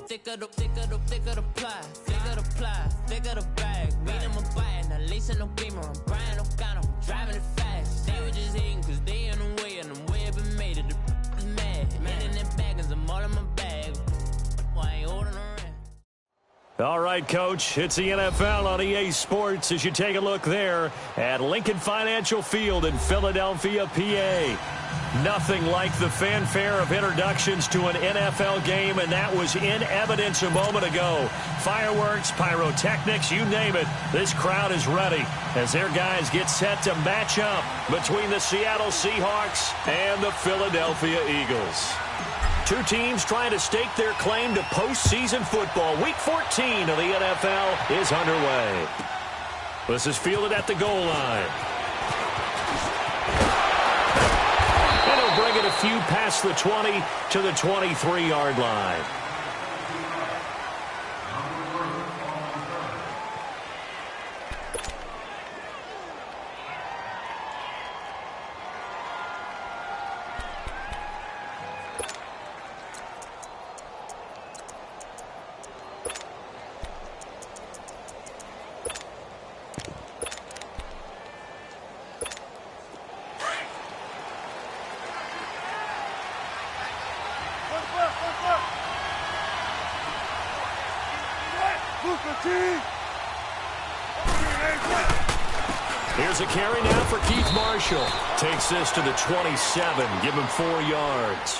thicker the pie, thicker the ply, thicker the bag. Beat them a bite, now lace in no beamer. I'm Brian O'Connor, driving it fast. They were just hating cause they in the way, and the way I've been made it. The is mad. Man in them baggins, I'm all in my bag. Why ain't holding around? All right, Coach, it's the NFL on EA Sports as you take a look there at Lincoln Financial Field in Philadelphia, PA. Nothing like the fanfare of introductions to an NFL game, and that was in evidence a moment ago. Fireworks, pyrotechnics, you name it, this crowd is ready as their guys get set to match up between the Seattle Seahawks and the Philadelphia Eagles. Two teams trying to stake their claim to postseason football. Week 14 of the NFL is underway. This is fielded at the goal line. And he'll bring it a few past the 20 to the 23-yard line. Here's a carry now for Keith Marshall. Takes this to the 27. Give him 4 yards.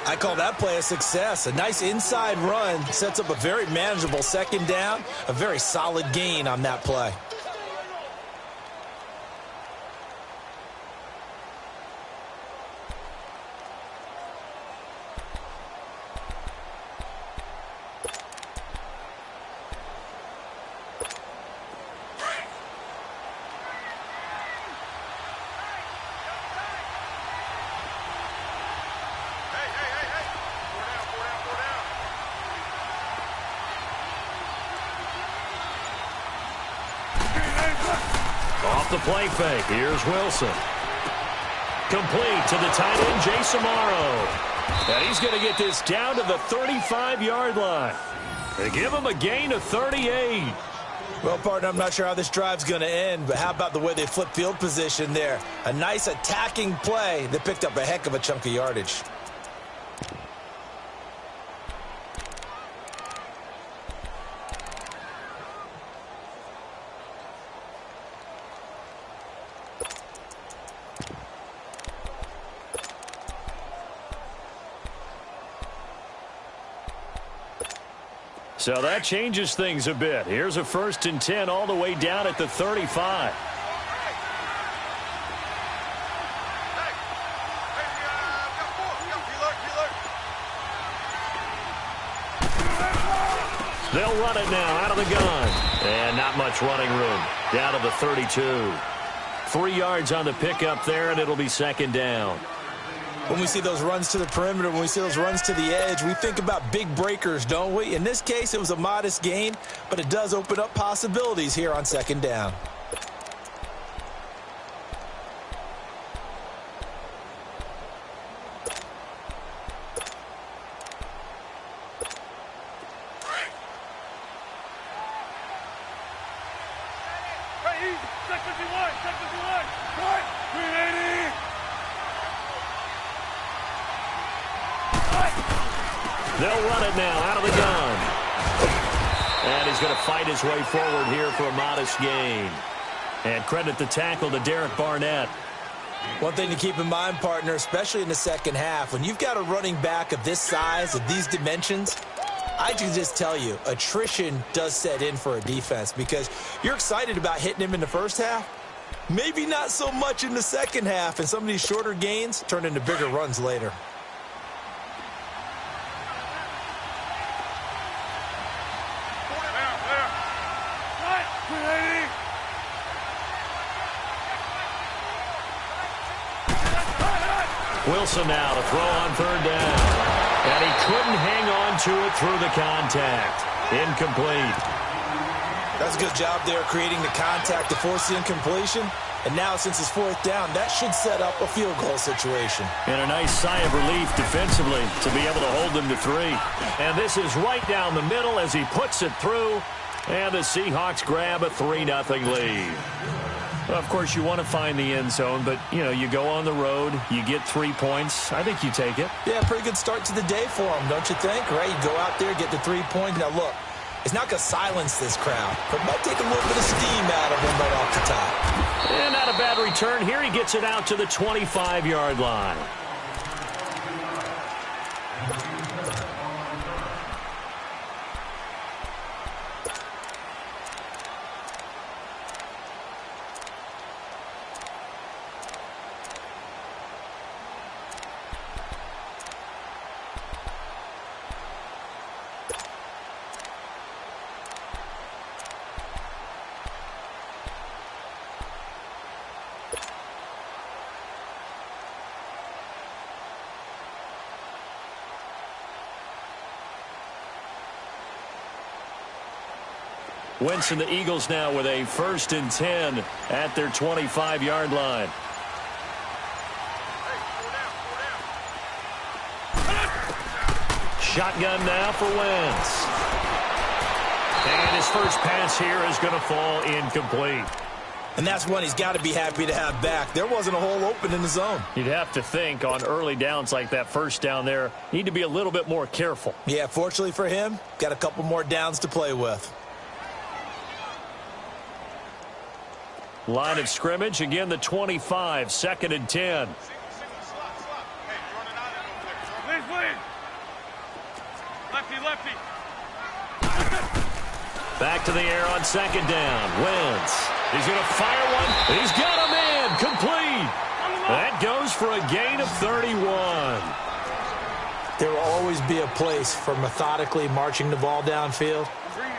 I call that play a success. A nice inside run. Sets up a very manageable second down. A very solid gain on that play. Off the play fake. Here's Wilson. Complete to the tight end, Jason Morrow. And he's going to get this down to the 35-yard line. They give him a gain of 38. Well, partner, I'm not sure how this drive's going to end, but how about the way they flip field position there? A nice attacking play that picked up a heck of a chunk of yardage. So that changes things a bit. Here's a 1st and 10 all the way down at the 35. They'll run it now out of the gun. And not much running room. Down to the 32. 3 yards on the pickup there, and it'll be 2nd down. When we see those runs to the perimeter, when we see those runs to the edge, we think about big breakers, don't we? In this case, it was a modest gain, but it does open up possibilities here on 2nd down. They'll run it now out of the gun. And he's going to fight his way forward here for a modest gain. And credit the tackle to Derek Barnett. One thing to keep in mind, partner, especially in the second half, when you've got a running back of this size, of these dimensions, I can just tell you, attrition does set in for a defense because you're excited about hitting him in the first half. Maybe not so much in the second half, and some of these shorter gains turn into bigger runs later. Wilson now to throw on 3rd down. And he couldn't hang on to it through the contact. Incomplete. That's a good job there creating the contact to force the incompletion. And now, since it's 4th down, that should set up a field goal situation. And a nice sigh of relief defensively to be able to hold them to 3. And this is right down the middle as he puts it through. And the Seahawks grab a 3-0 lead. Well, of course, you want to find the end zone, but, you go on the road, you get 3 points. I think you take it. Yeah, pretty good start to the day for them, don't you think? Right? You go out there, get the 3 points. Now, look, it's not going to silence this crowd, but it might take a little bit of steam out of him right off the top. And not a bad return here. He gets it out to the 25-yard line. Wentz and the Eagles now with a 1st and 10 at their 25-yard line. Shotgun now for Wentz. And his first pass here is going to fall incomplete. And that's one he's got to be happy to have back. There wasn't a hole open in the zone. You'd have to think on early downs like that first down there, need to be a little bit more careful. Yeah, fortunately for him, got a couple more downs to play with. Line of scrimmage, again the 25, 2nd and 10. Lefty. Back to the air on 2nd down. Wentz. He's going to fire one. He's got him in. Complete. That goes for a gain of 31. There will always be a place for methodically marching the ball downfield.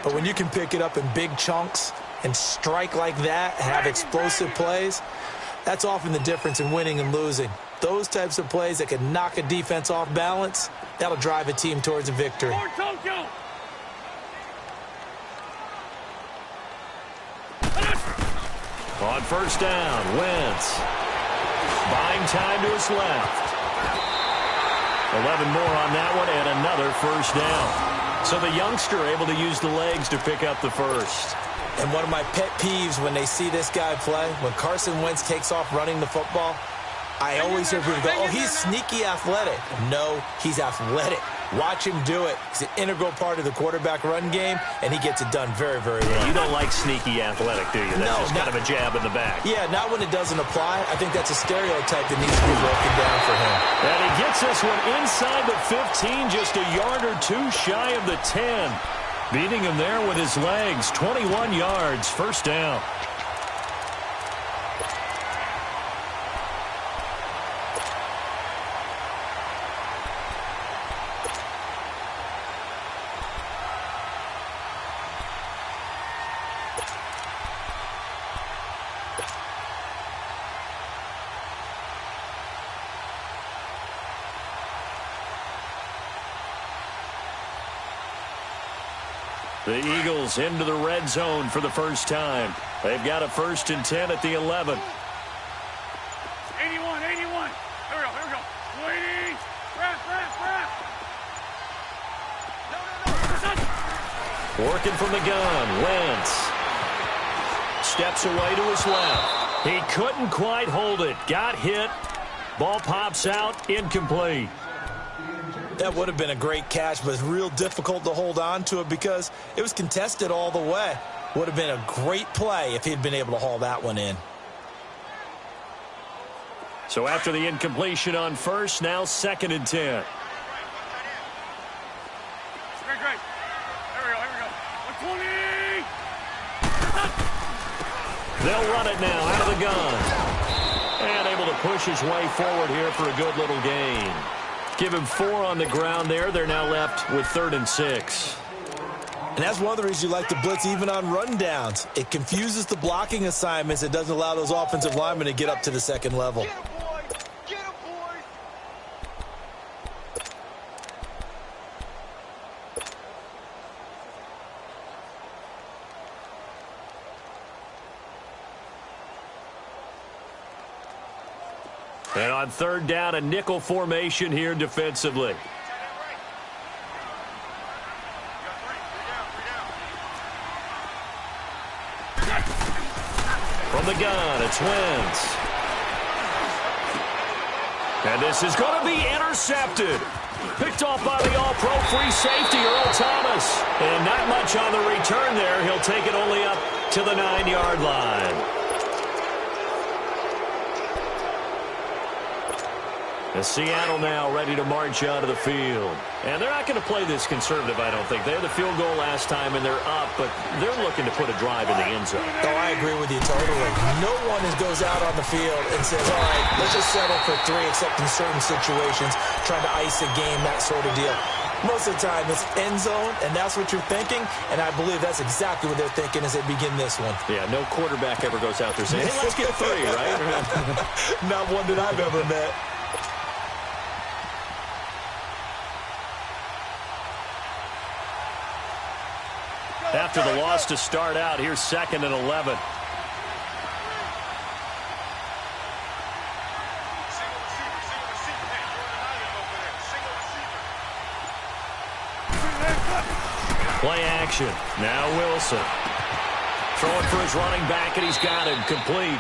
But when you can pick it up in big chunks and strike like that, have explosive plays, that's often the difference in winning and losing. Those types of plays that can knock a defense off balance, that'll drive a team towards a victory. On 1st down, Wentz. Buying time to his left. 11 more on that one and another 1st down. So the youngster able to use the legs to pick up the first. And one of my pet peeves when they see this guy play, when Carson Wentz takes off running the football, I always hear people go, oh, he's sneaky athletic. No, he's athletic. Watch him do it. He's an integral part of the quarterback run game, and he gets it done very, very well. You don't like sneaky athletic, do you? That's just kind of a jab in the back. Yeah, not when it doesn't apply. I think that's a stereotype that needs to be broken down for him. And he gets this one inside the 15, just a yard or two shy of the 10. Beating him there with his legs, 21 yards, 1st down. The Eagles into the red zone for the first time. They've got a 1st and 10 at the 11. 81. Here we go. Waiting. Wrap. No. Working from the gun. Wentz. Steps away to his left. He couldn't quite hold it. Got hit. Ball pops out. Incomplete. That would have been a great catch, but it's real difficult to hold on to it because it was contested all the way. Would have been a great play if he'd been able to haul that one in. So after the incompletion on 1st, now 2nd and 10. Great. Here we go. 120. They'll run it now out of the gun. And able to push his way forward here for a good little gain. Give him 4 on the ground there. They're now left with 3rd and 6. And that's one of the reasons you like to blitz even on rundowns. It confuses the blocking assignments. It doesn't allow those offensive linemen to get up to the 2nd level. Get him, boys. And on third down, a nickel formation here defensively. From the gun, it's Wentz. And this is going to be intercepted. Picked off by the all-pro free safety, Earl Thomas. And not much on the return there. He'll take it only up to the 9-yard line. And Seattle now ready to march out of the field. And they're not going to play this conservative, I don't think. They had the field goal last time, and they're up, but they're looking to put a drive in the end zone. Oh, I agree with you totally. No one goes out on the field and says, all right, let's just settle for 3, except in certain situations, trying to ice a game, that sort of deal. Most of the time, it's end zone, and that's what you're thinking, and I believe that's exactly what they're thinking as they begin this one. Yeah, no quarterback ever goes out there saying, hey, let's get 3, right? Not one that I've ever met. After the loss to start out, here's 2nd and 11. Play action. Now Wilson. Throwing for his running back, and he's got it complete.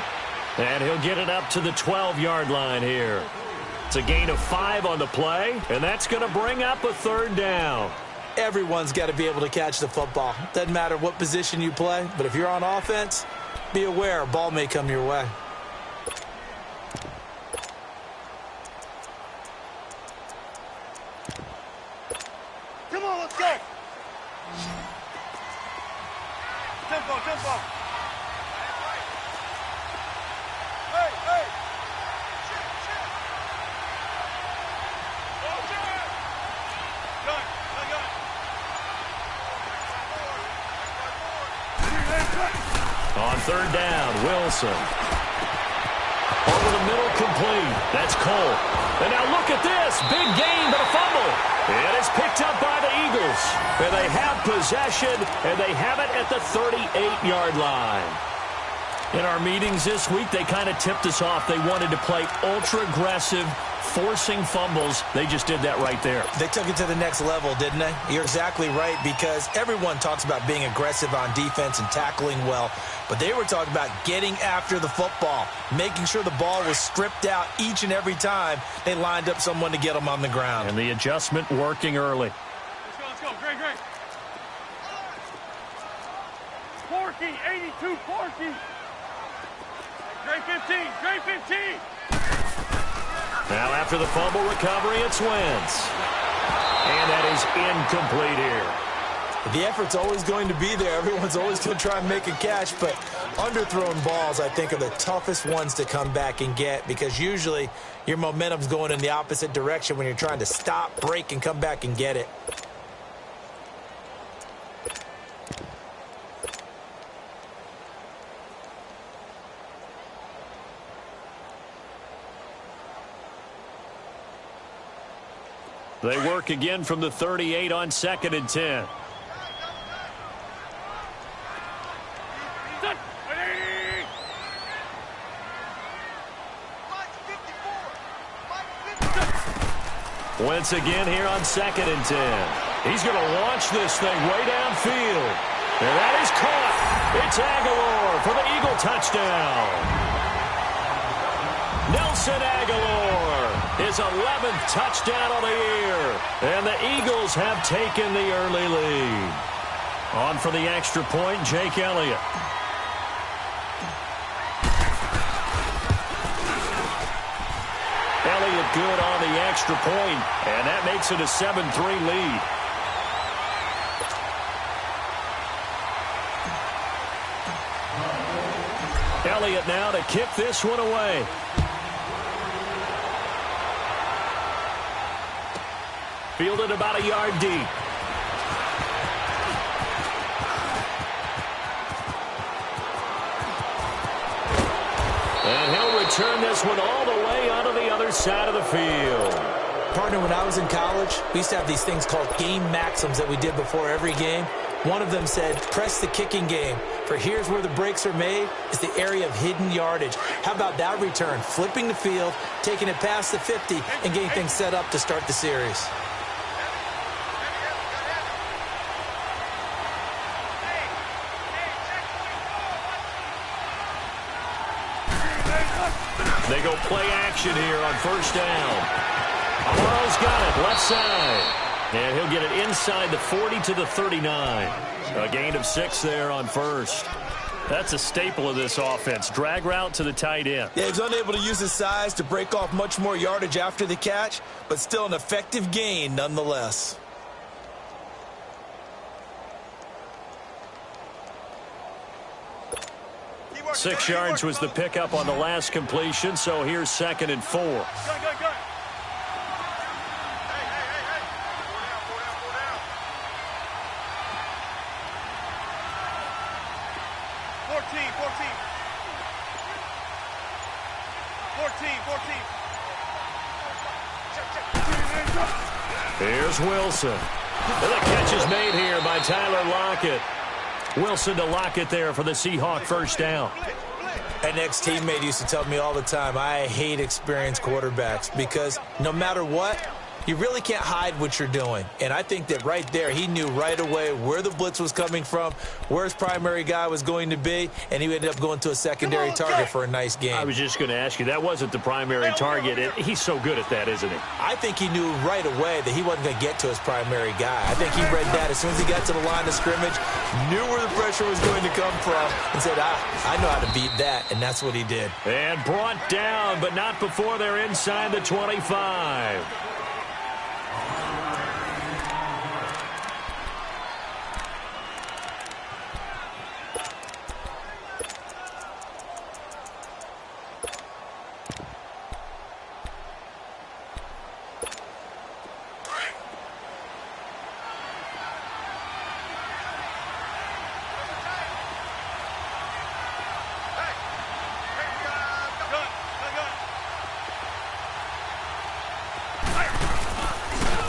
And he'll get it up to the 12-yard line here. It's a gain of 5 on the play, and that's going to bring up a 3rd down. Everyone's got to be able to catch the football. Doesn't matter what position you play, but if you're on offense, be aware a ball may come your way. Come on, let's go. Tempo, tempo. Hey, hey. On 3rd down, Wilson. Over the middle, complete. That's Cole. And now look at this. Big gain, but a fumble. And it's picked up by the Eagles. And they have possession, and they have it at the 38-yard line. In our meetings this week, they kind of tipped us off. They wanted to play ultra-aggressive, forcing fumbles. They just did that right there. They took it to the next level, didn't they? You're exactly right, because everyone talks about being aggressive on defense and tackling well, but they were talking about getting after the football, making sure the ball was stripped out each and every time they lined up someone to get them on the ground. And the adjustment working early. Let's go, great, great. Forky, 82, Forky. Great 15, great 15. Now after the fumble recovery, it's Wentz. And that is incomplete here. The effort's always going to be there. Everyone's always going to try and make a catch, but underthrown balls, I think, are the toughest ones to come back and get, because usually your momentum's going in the opposite direction when you're trying to stop, break, and come back and get it. They work again from the 38 on 2nd and 10. Wentz again here on 2nd and 10. He's going to launch this thing way downfield. And that is caught. It's Aguilar for the Eagle touchdown. Nelson Aguilar, his 11th touchdown of the year. And the Eagles have taken the early lead. On for the extra point, Jake Elliott. Elliott good on the extra point, and that makes it a 7-3 lead. Elliott now to kick this one away. Fielded about a yard deep. And he'll return this one all the way onto the other side of the field. Partner, when I was in college, we used to have these things called game maxims that we did before every game. One of them said, press the kicking game For here's where the breaks are made. It's the area of hidden yardage. How about that return? Flipping the field, taking it past the 50, and getting things set up to start the series. They go play action here on first down. Amaro's got it, left side. And he'll get it inside the 40 to the 39. A gain of 6 there on first. That's a staple of this offense. Drag route to the tight end. Yeah, he's unable to use his size to break off much more yardage after the catch, but still an effective gain nonetheless. Six yards was the pickup on the last completion, so here's 2nd and 4. Go. 14. Here's Wilson. And the catch is made here by Tyler Lockett. Wilson to Lockett there for the Seahawk first down. An ex-teammate used to tell me all the time, I hate experienced quarterbacks because no matter what, you really can't hide what you're doing. And I think that right there, he knew right away where the blitz was coming from, where his primary guy was going to be, and he ended up going to a secondary target for a nice game. I was just going to ask you, that wasn't the primary target. He's so good at that, isn't he? I think he knew right away that he wasn't going to get to his primary guy. I think he read that as soon as he got to the line of scrimmage, knew where the pressure was going to come from, and said, I know how to beat that, and that's what he did. And brought down, but not before they're inside the 25.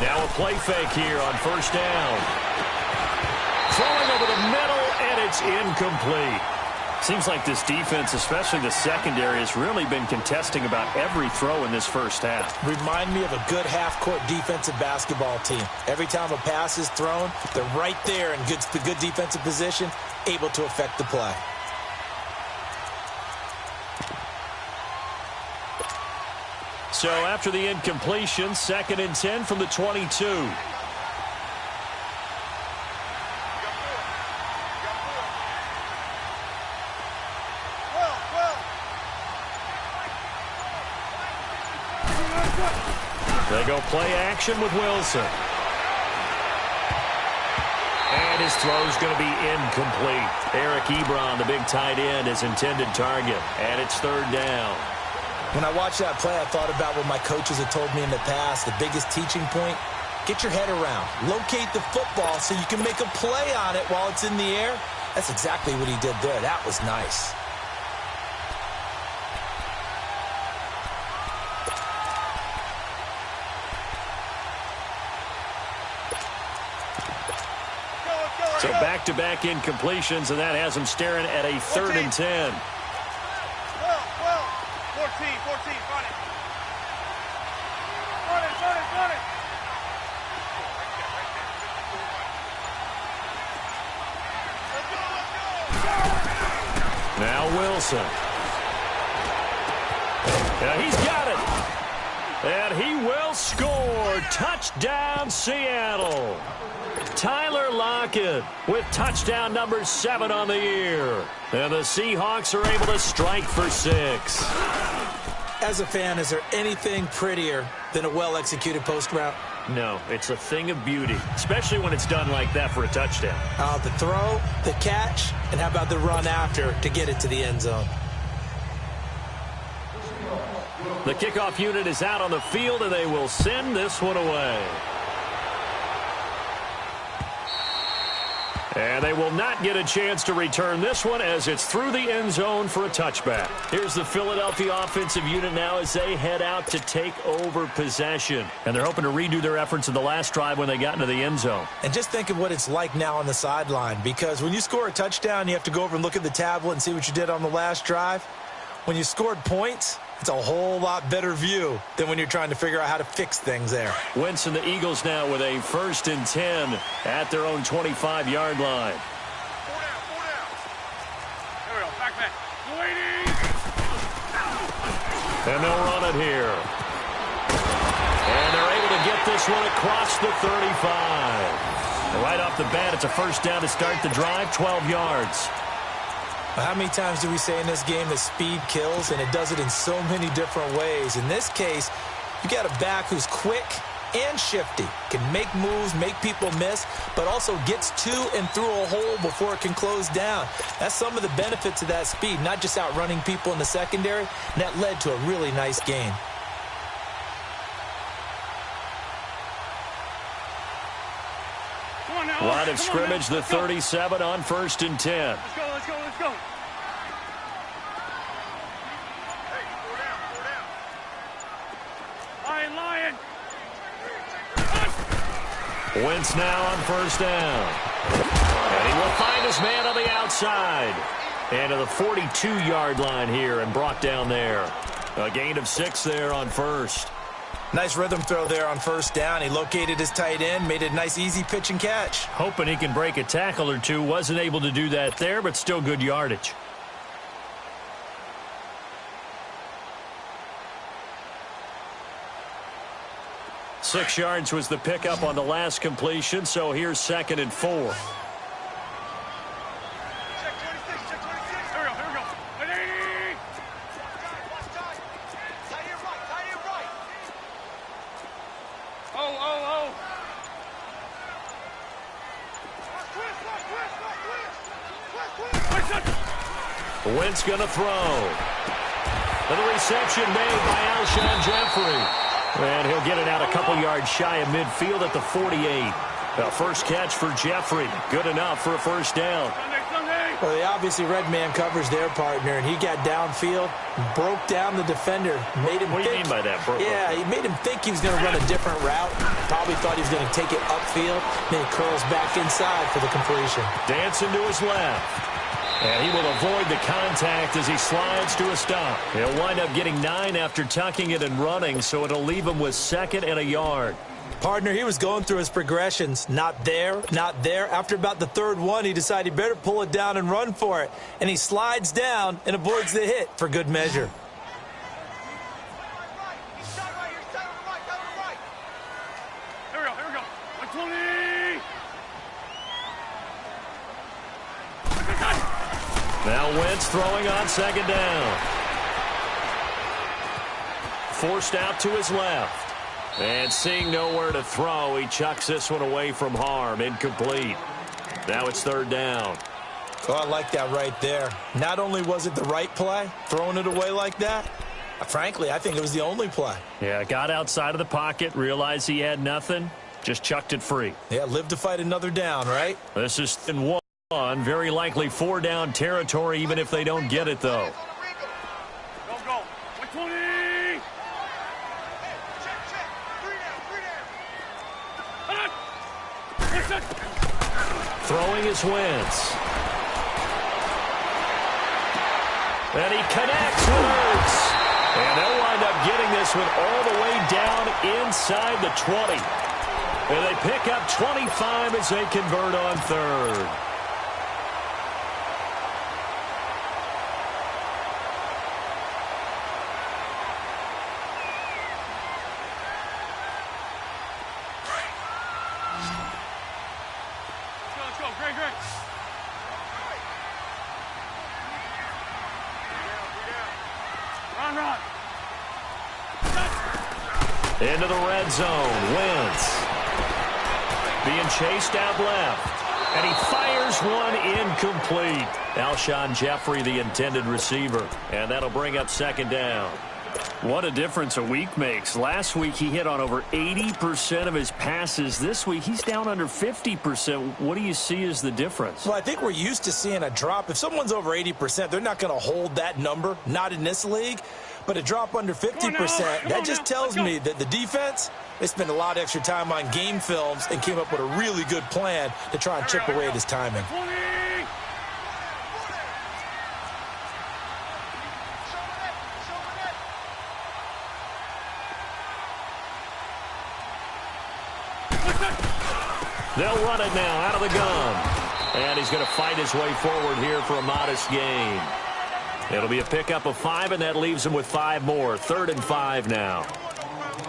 Now a play fake here on first down. Throwing over the middle, and it's incomplete. Seems like this defense, especially the secondary, has really been contesting about every throw in this first half. Remind me of a good half-court defensive basketball team. Every time a pass is thrown, they're right there in good defensive position, able to affect the play. So after the incompletion, 2nd and 10 from the 22. They go play action with Wilson. And his throw's going to be incomplete. Eric Ebron, the big tight end, his intended target. And it's 3rd down. When I watched that play, I thought about what my coaches had told me in the past. The biggest teaching point, get your head around. Locate the football so you can make a play on it while it's in the air. That's exactly what he did there. That was nice. So back-to-back incompletions, and that has him staring at a 3rd and 10. 14, run it. Now Wilson. Yeah, he's got it. And he will score. Touchdown, Seattle. Tyler Lockett with touchdown number 7 on the year. And the Seahawks are able to strike for 6. As a fan, is there anything prettier than a well-executed post route? No, it's a thing of beauty, especially when it's done like that for a touchdown. The throw, the catch, and how about the run after to get it to the end zone? The kickoff unit is out on the field, and they will send this one away. And they will not get a chance to return this one as it's through the end zone for a touchback. Here's the Philadelphia offensive unit now as they head out to take over possession. And they're hoping to redo their efforts in the last drive when they got into the end zone. And just think of what it's like now on the sideline, because when you score a touchdown, you have to go over and look at the tablet and see what you did on the last drive. When you scored points, it's a whole lot better view than when you're trying to figure out how to fix things there. Wentz and the Eagles now with a 1st and 10 at their own 25-yard line. 4 down, 4 down. There we go, back. Waiting. And they'll run it here. And they're able to get this one across the 35. And right off the bat, it's a 1st down to start the drive, 12 yards. How many times do we say in this game that speed kills, and it does it in so many different ways? In this case, you got a back who's quick and shifty, can make moves, make people miss, but also gets to and through a hole before it can close down. That's some of the benefits of that speed, not just outrunning people in the secondary, and that led to a really nice game. Line of scrimmage, the 37 on 1st and 10. Let's go. Hey, 4 down. Lion. Wentz now on 1st down. And he will find his man on the outside. And to the 42-yard line here and brought down there. A gain of 6 there on 1st. Nice rhythm throw there on 1st down. He located his tight end, made it a nice easy pitch and catch. Hoping he can break a tackle or two. Wasn't able to do that there, but still good yardage. Six yards was the pickup on the last completion, so here's 2nd and 4. Check 26. Here we go. Ready. Tight end right. Oh. Twist. Wentz going to throw. And the reception made by Alshon Jeffrey. And he'll get it out a couple yards shy of midfield at the 48. The first catch for Jeffrey. Good enough for a 1st down. Sunday. Well, they obviously red man covers their partner, and he got downfield, broke down the defender, made him What do you mean by that, bro? Yeah, he made him think he was going to run a different route. Probably thought he was going to take it upfield. Then he curls back inside for the completion. Dancing to his left. And he will avoid the contact as he slides to a stop. He'll wind up getting 9 after tucking it and running, so it'll leave him with 2nd and a yard. Partner, he was going through his progressions. Not there. After about the 3rd one, he decided he better pull it down and run for it. And he slides down and avoids the hit for good measure. Here we go. 120. Now Wentz throwing on 2nd down. Forced out to his left. And seeing nowhere to throw, he chucks this one away from harm. Incomplete. Now it's 3rd down. Oh, I like that right there. Not only was it the right play, throwing it away like that, frankly, I think it was the only play. Yeah, got outside of the pocket, realized he had nothing, just chucked it free. Yeah, live to fight another down, right? This is in 1. Very likely 4-down territory, even if they don't get it, though. Go. 120. Check. Throwing is Wentz. And he connects with Ertz. And they'll wind up getting this one all the way down inside the 20. And they pick up 25 as they convert on 3rd. Let's go. Great. Run. Into the red zone. Wentz being chased out left. And he fires one incomplete. Alshon Jeffrey, the intended receiver. And that'll bring up 2nd down. What a difference a week makes. Last week he hit on over 80% of his passes. This week he's down under 50%. What do you see as the difference? Well, I think we're used to seeing a drop. If someone's over 80%, they're not going to hold that number, not in this league. But a drop under 50%, that just tells me that the defense, they spent a lot of extra time on game films and came up with a really good plan to try and chip away at his timing. They'll run it now out of the gun. And he's going to fight his way forward here for a modest gain. It'll be a pickup of 5, and that leaves him with 5 more. 3rd and 5 now.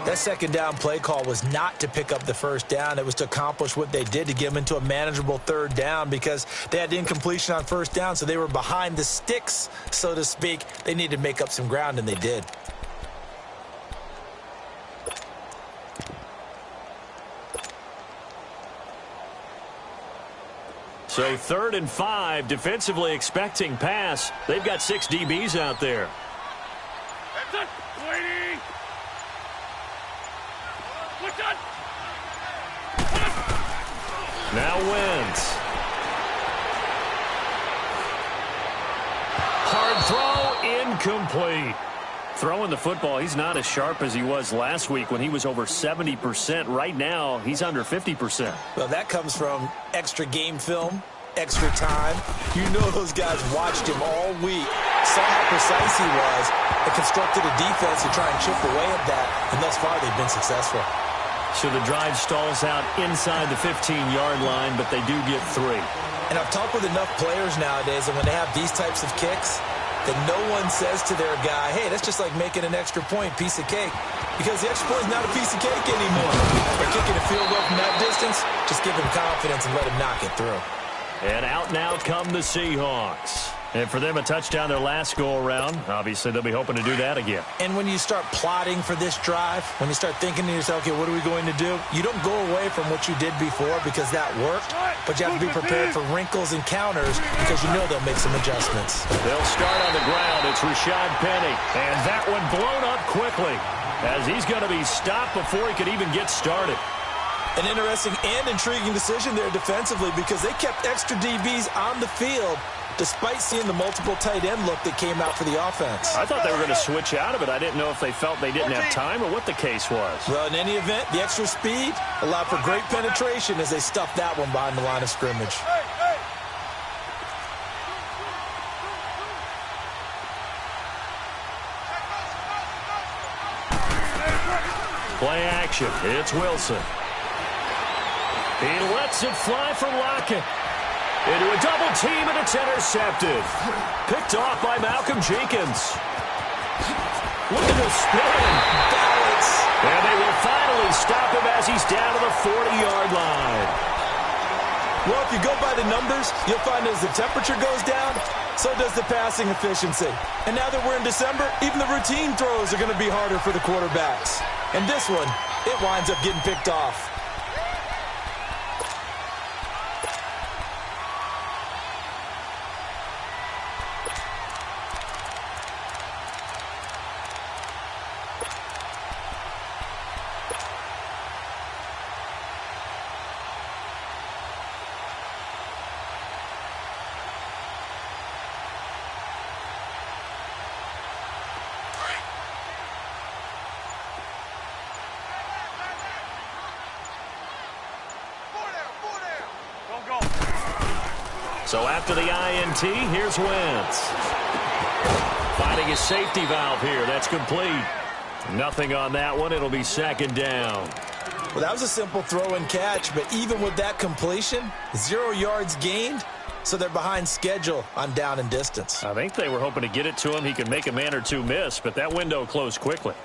That second down play call was not to pick up the first down. It was to accomplish what they did, to get them into a manageable 3rd down, because they had incompletion on first down, so they were behind the sticks, so to speak. They needed to make up some ground, and they did. So 3rd and 5, defensively expecting pass. They've got 6 DBs out there. Now Wentz. Hard throw, incomplete. Throwing the football, he's not as sharp as he was last week when he was over 70%. Right now, he's under 50%. Well, that comes from extra game film, extra time. You know those guys watched him all week, saw how precise he was, and constructed a defense to try and chip away at that, and thus far they've been successful. So the drive stalls out inside the 15-yard line, but they do get 3. And I've talked with enough players nowadays, and when they have these types of kicks, that no one says to their guy, hey, that's just like making an extra point, piece of cake. Because the extra point is not a piece of cake anymore. By kicking a field goal from that distance, just give him confidence and let him knock it through. And out now come the Seahawks. And for them, a touchdown their last go-around. Obviously, they'll be hoping to do that again. And when you start plotting for this drive, when you start thinking to yourself, okay, what are we going to do? You don't go away from what you did before because that worked, but you have to be prepared for wrinkles and counters because you know they'll make some adjustments. They'll start on the ground. It's Rashad Penny. And that one blown up quickly as he's going to be stopped before he could even get started. An interesting and intriguing decision there defensively because they kept extra DBs on the field despite seeing the multiple tight end look that came out for the offense. I thought they were going to switch out of it. I didn't know if they felt they didn't have time or what the case was. Well, in any event, the extra speed allowed for great penetration as they stuffed that one behind the line of scrimmage. Play action. It's Wilson. He lets it fly for Lockett. Into a double team, and it's intercepted. Picked off by Malcolm Jenkins. Look at the spin. Balance. And they will finally stop him as he's down to the 40-yard line. Well, if you go by the numbers, you'll find as the temperature goes down, so does the passing efficiency. And now that we're in December, even the routine throws are going to be harder for the quarterbacks. And this one, it winds up getting picked off. So after the INT, here's Wentz. Finding his safety valve here. That's complete. Nothing on that one. It'll be 2nd down. Well, that was a simple throw and catch, but even with that completion, 0 yards gained, so they're behind schedule on down and distance. I think they were hoping to get it to him. He could make a man or two miss, but that window closed quickly.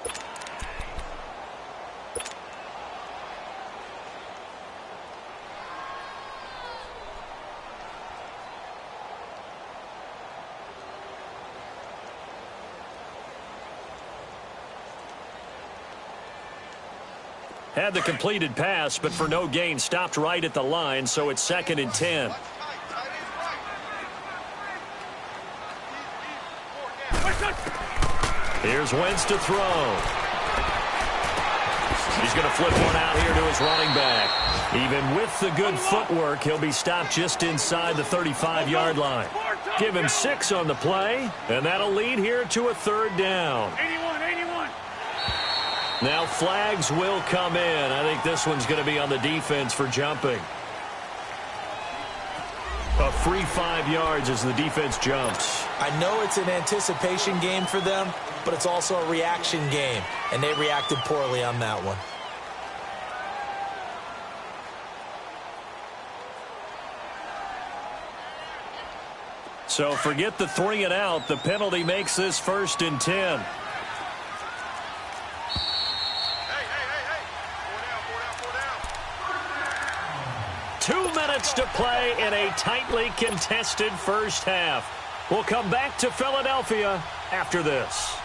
Had the completed pass, but for no gain, stopped right at the line, so it's 2nd and 10. Here's Wentz to throw. He's going to flip one out here to his running back. Even with the good footwork, he'll be stopped just inside the 35-yard line. Give him 6 on the play, and that'll lead here to a 3rd down. 81. Now flags will come in. I think this one's going to be on the defense for jumping. A free 5 yards as the defense jumps. I know it's an anticipation game for them, but it's also a reaction game, and they reacted poorly on that one. So forget the 3 and out. The penalty makes this 1st and 10. Hey. 2 minutes to play in a tightly contested first half. We'll come back to Philadelphia after this.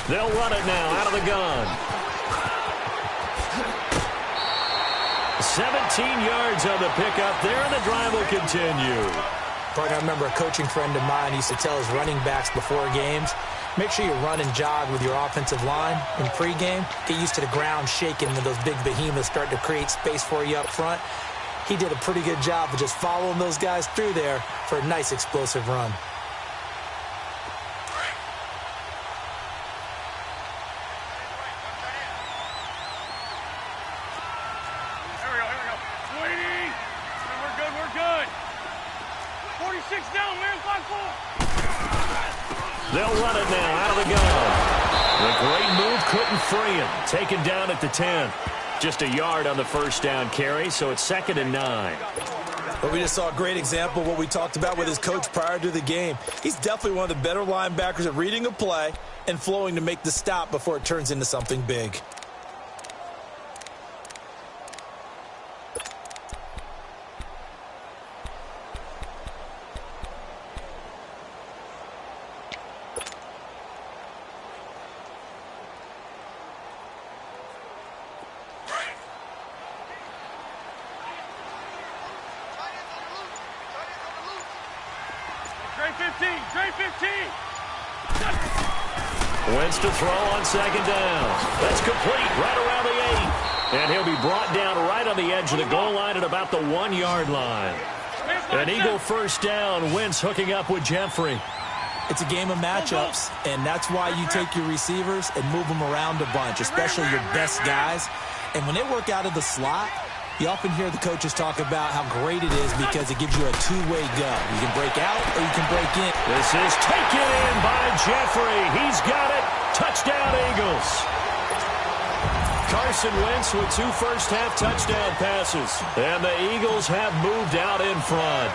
They'll run it now out of the gun. 17 yards on the pickup there, and the drive will continue. Partner, I remember a coaching friend of mine used to tell his running backs before games, make sure you run and jog with your offensive line in pregame. Get used to the ground shaking when those big behemoths start to create space for you up front. He did a pretty good job of just following those guys through there for a nice explosive run. They'll run it now out of the gun. The great move couldn't free him. Taken down at the 10. Just a yard on the 1st down carry, so it's 2nd and 9. But we just saw a great example of what we talked about with his coach prior to the game. He's definitely one of the better linebackers at reading a play and flowing to make the stop before it turns into something big. Wentz to throw on 2nd down. That's complete right around the 8. And he'll be brought down right on the edge of the goal line at about the 1-yard line. An Eagle 1st down. Wentz hooking up with Jeffrey. It's a game of matchups, and that's why you take your receivers and move them around a bunch, especially your best guys. And when they work out of the slot, you often hear the coaches talk about how great it is because it gives you a two-way go. You can break out or you can break in. This is taken in by Jeffrey. He's got it. Touchdown, Eagles. Carson Wentz with 2 first-half touchdown passes. And the Eagles have moved out in front.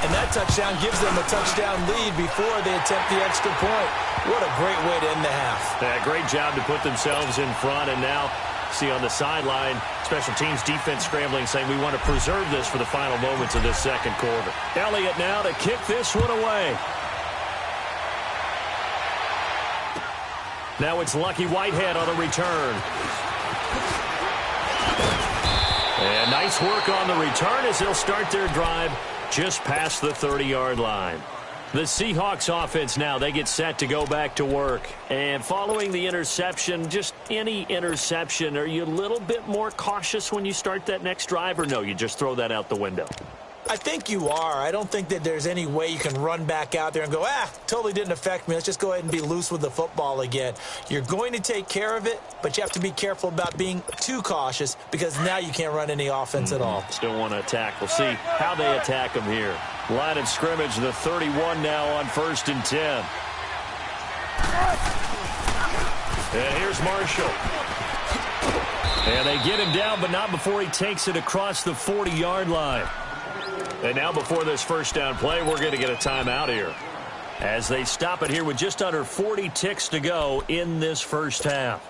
And that touchdown gives them a touchdown lead before they attempt the extra point. What a great way to end the half. Yeah, great job to put themselves in front, and now see on the sideline, special teams defense scrambling, saying we want to preserve this for the final moments of this 2nd quarter. Elliott now to kick this one away. Now it's Lucky Whitehead on the return. And nice work on the return as they'll start their drive just past the 30-yard line. The Seahawks offense now, they get set to go back to work. And following the interception, just any interception, are you a little bit more cautious when you start that next drive, or no, you just throw that out the window? I think you are. I don't think that there's any way you can run back out there and go, totally didn't affect me. Let's just go ahead and be loose with the football again. You're going to take care of it, but you have to be careful about being too cautious because now you can't run any offense at all. Still want to attack. We'll see how they attack them here. Line of scrimmage, the 31 now on 1st and 10. And here's Marshall. And they get him down, but not before he takes it across the 40-yard line. And now before this 1st down play, we're going to get a timeout here as they stop it here with just under 40 ticks to go in this 1st half.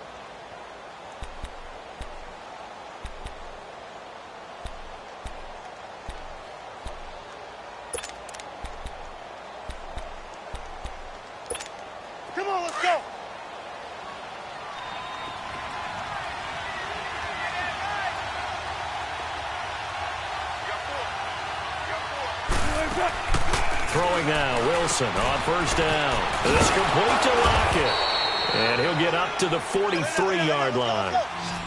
Throwing now, Wilson on first down. It's complete to Lockett. And he'll get up to the 43-yard line.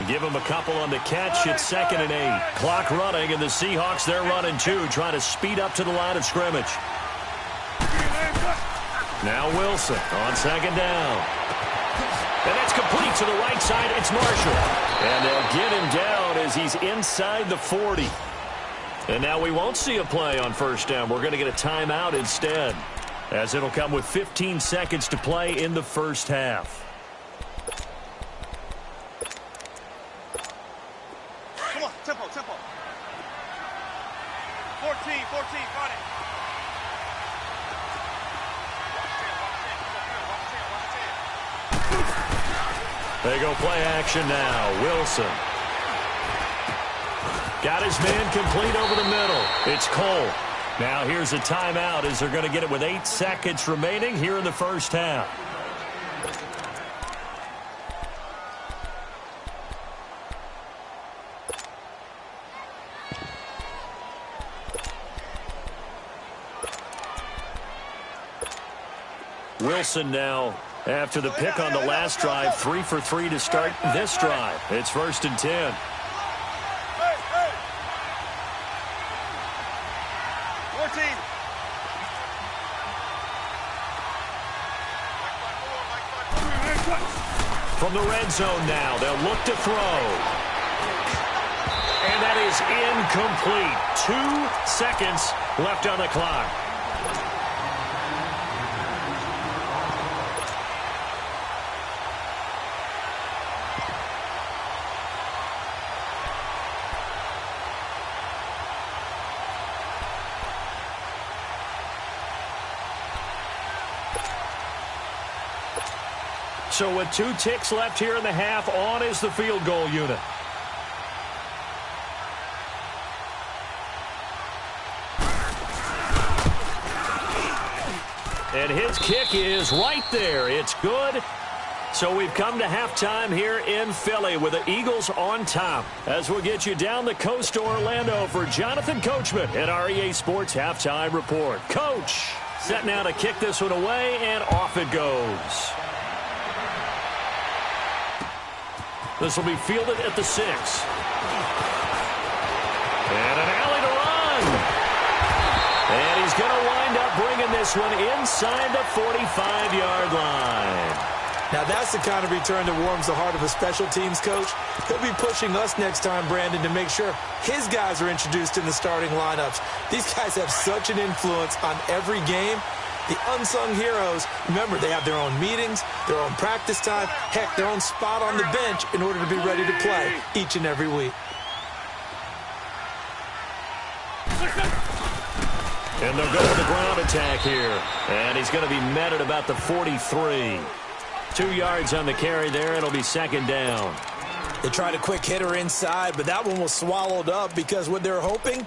Give him a couple on the catch. It's 2nd and 8. Clock running, and the Seahawks, they're running too, trying to speed up to the line of scrimmage. Now Wilson on 2nd down. And that's complete to the right side. It's Marshall. And they'll get him down as he's inside the 40. And now we won't see a play on first down. We're going to get a timeout instead, as it'll come with 15 seconds to play in the first half. Come on, tempo. 14, got it. They go play action now. Wilson. Got his man complete over the middle. It's Cole. Now here's a timeout as they're going to get it with 8 seconds remaining here in the first half. Wilson now, after the pick on the last drive, 3 for 3 to start this drive. It's 1st and 10. 14. From the red zone now, they'll look to throw. And that is incomplete. 2 seconds left on the clock. So with 2 ticks left here in the half, on is the field goal unit. And his kick is right there. It's good. So we've come to halftime here in Philly with the Eagles on top. As we'll get you down the coast to Orlando for Jonathan Coachman at our EA Sports Halftime Report. Coach, set now to kick this one away, and off it goes. This will be fielded at the 6. And an alley to run. And he's going to wind up bringing this one inside the 45-yard line. Now that's the kind of return that warms the heart of a special teams coach. He'll be pushing us next time, Brandon, to make sure his guys are introduced in the starting lineups. These guys have such an influence on every game. The unsung heroes, remember, they have their own meetings, their own practice time, heck, their own spot on the bench in order to be ready to play each and every week. And they'll go to the ground attack here. And he's going to be met at about the 43. 2 yards on the carry there. It'll be 2nd down. They tried a quick hitter inside, but that one was swallowed up because what they're hoping,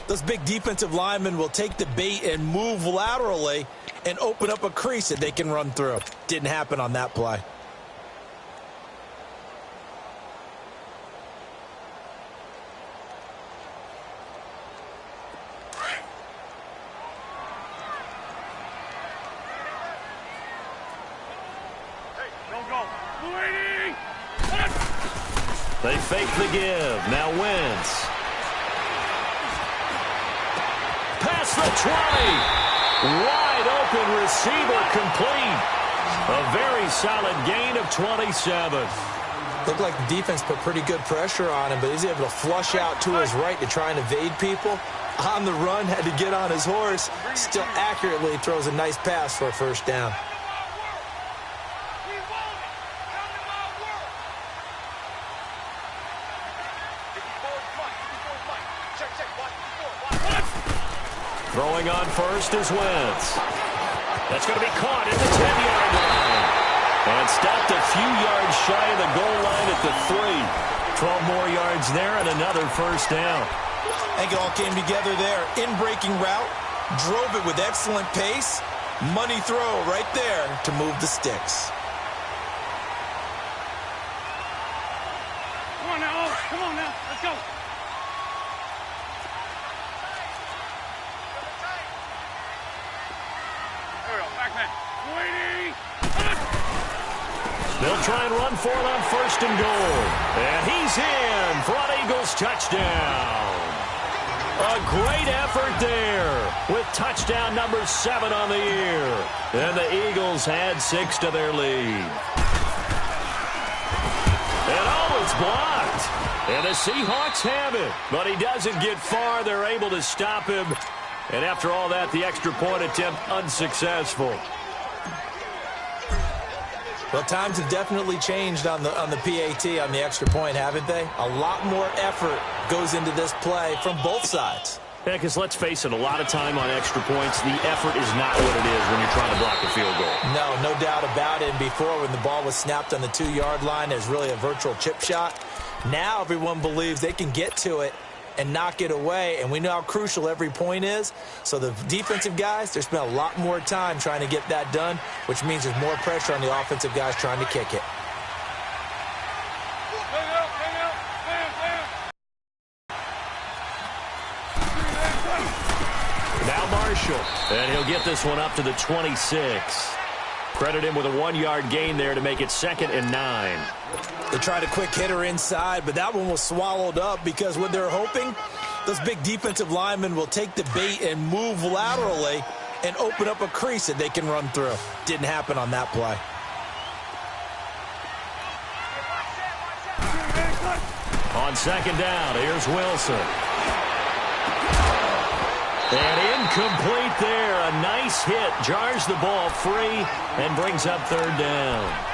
those big defensive linemen will take the bait and move laterally and open up a crease that they can run through. Didn't happen on that play. They fake the give. Now Wentz. Past the 20. Wide open receiver complete. A very solid gain of 27. Looked like the defense put pretty good pressure on him, but he's able to flush out to his right to try and evade people. On the run, had to get on his horse. Still accurately throws a nice pass for a first down. Throwing on first is Wentz. That's going to be caught at the 10-yard line. And stopped a few yards shy of the goal line at the 3. 12 more yards there and another first down. I think it all came together there. In-breaking route, drove it with excellent pace. Money throw right there to move the sticks. Come on now, come on now, let's go. man. Waiting. They'll try and run for it on 1st and goal. And he's in for an Eagles touchdown. A great effort there with touchdown number 7 on the year. And the Eagles add 6 to their lead. And oh, it's blocked. And the Seahawks have it. But he doesn't get far. They're able to stop him. And after all that, the extra point attempt unsuccessful. Well, times have definitely changed on the PAT, on the extra point, haven't they? A lot more effort goes into this play from both sides. Yeah, because let's face it, a lot of time on extra points, the effort is not what it is when you're trying to block a field goal. No doubt about it. And before, when the ball was snapped on the 2-yard line, it was really a virtual chip shot. Now everyone believes they can get to it and knock it away, and we know how crucial every point is. So the defensive guys, they spend a lot more time trying to get that done, which means there's more pressure on the offensive guys trying to kick it. Now Marshall, and he'll get this one up to the 26. Credit him with a 1-yard gain there to make it 2nd and 9. They tried a quick hitter inside, but that one was swallowed up because what they're hoping, those big defensive linemen will take the bait and move laterally and open up a crease that they can run through. Didn't happen on that play. On 2nd down, here's Wilson. And incomplete there. A nice hit. Jars the ball free and brings up 3rd down.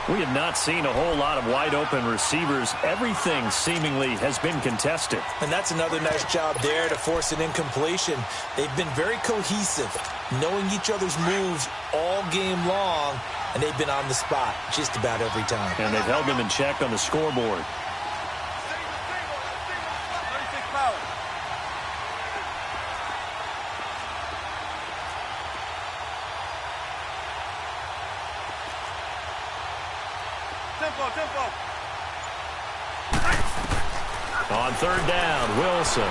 We have not seen a whole lot of wide-open receivers. Everything seemingly has been contested. And that's another nice job there to force an incompletion. They've been very cohesive, knowing each other's moves all game long, and they've been on the spot just about every time. And they've held them in check on the scoreboard. Tempo. On 3rd down, Wilson.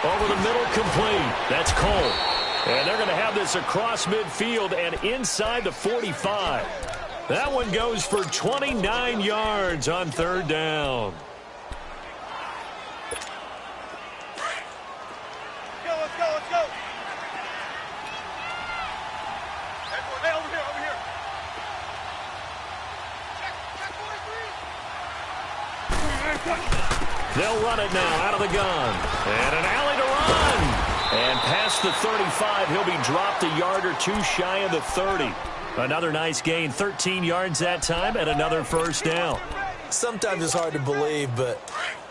Over the middle, complete. That's Cole. And they're going to have this across midfield and inside the 45. That one goes for 29 yards on 3rd down. Let's go. Hey, over here. They'll run it now out of the gun. And an alley to run. And past the 35, he'll be dropped a yard or 2 shy of the 30. Another nice gain, 13 yards that time, and another 1st down. Sometimes it's hard to believe, but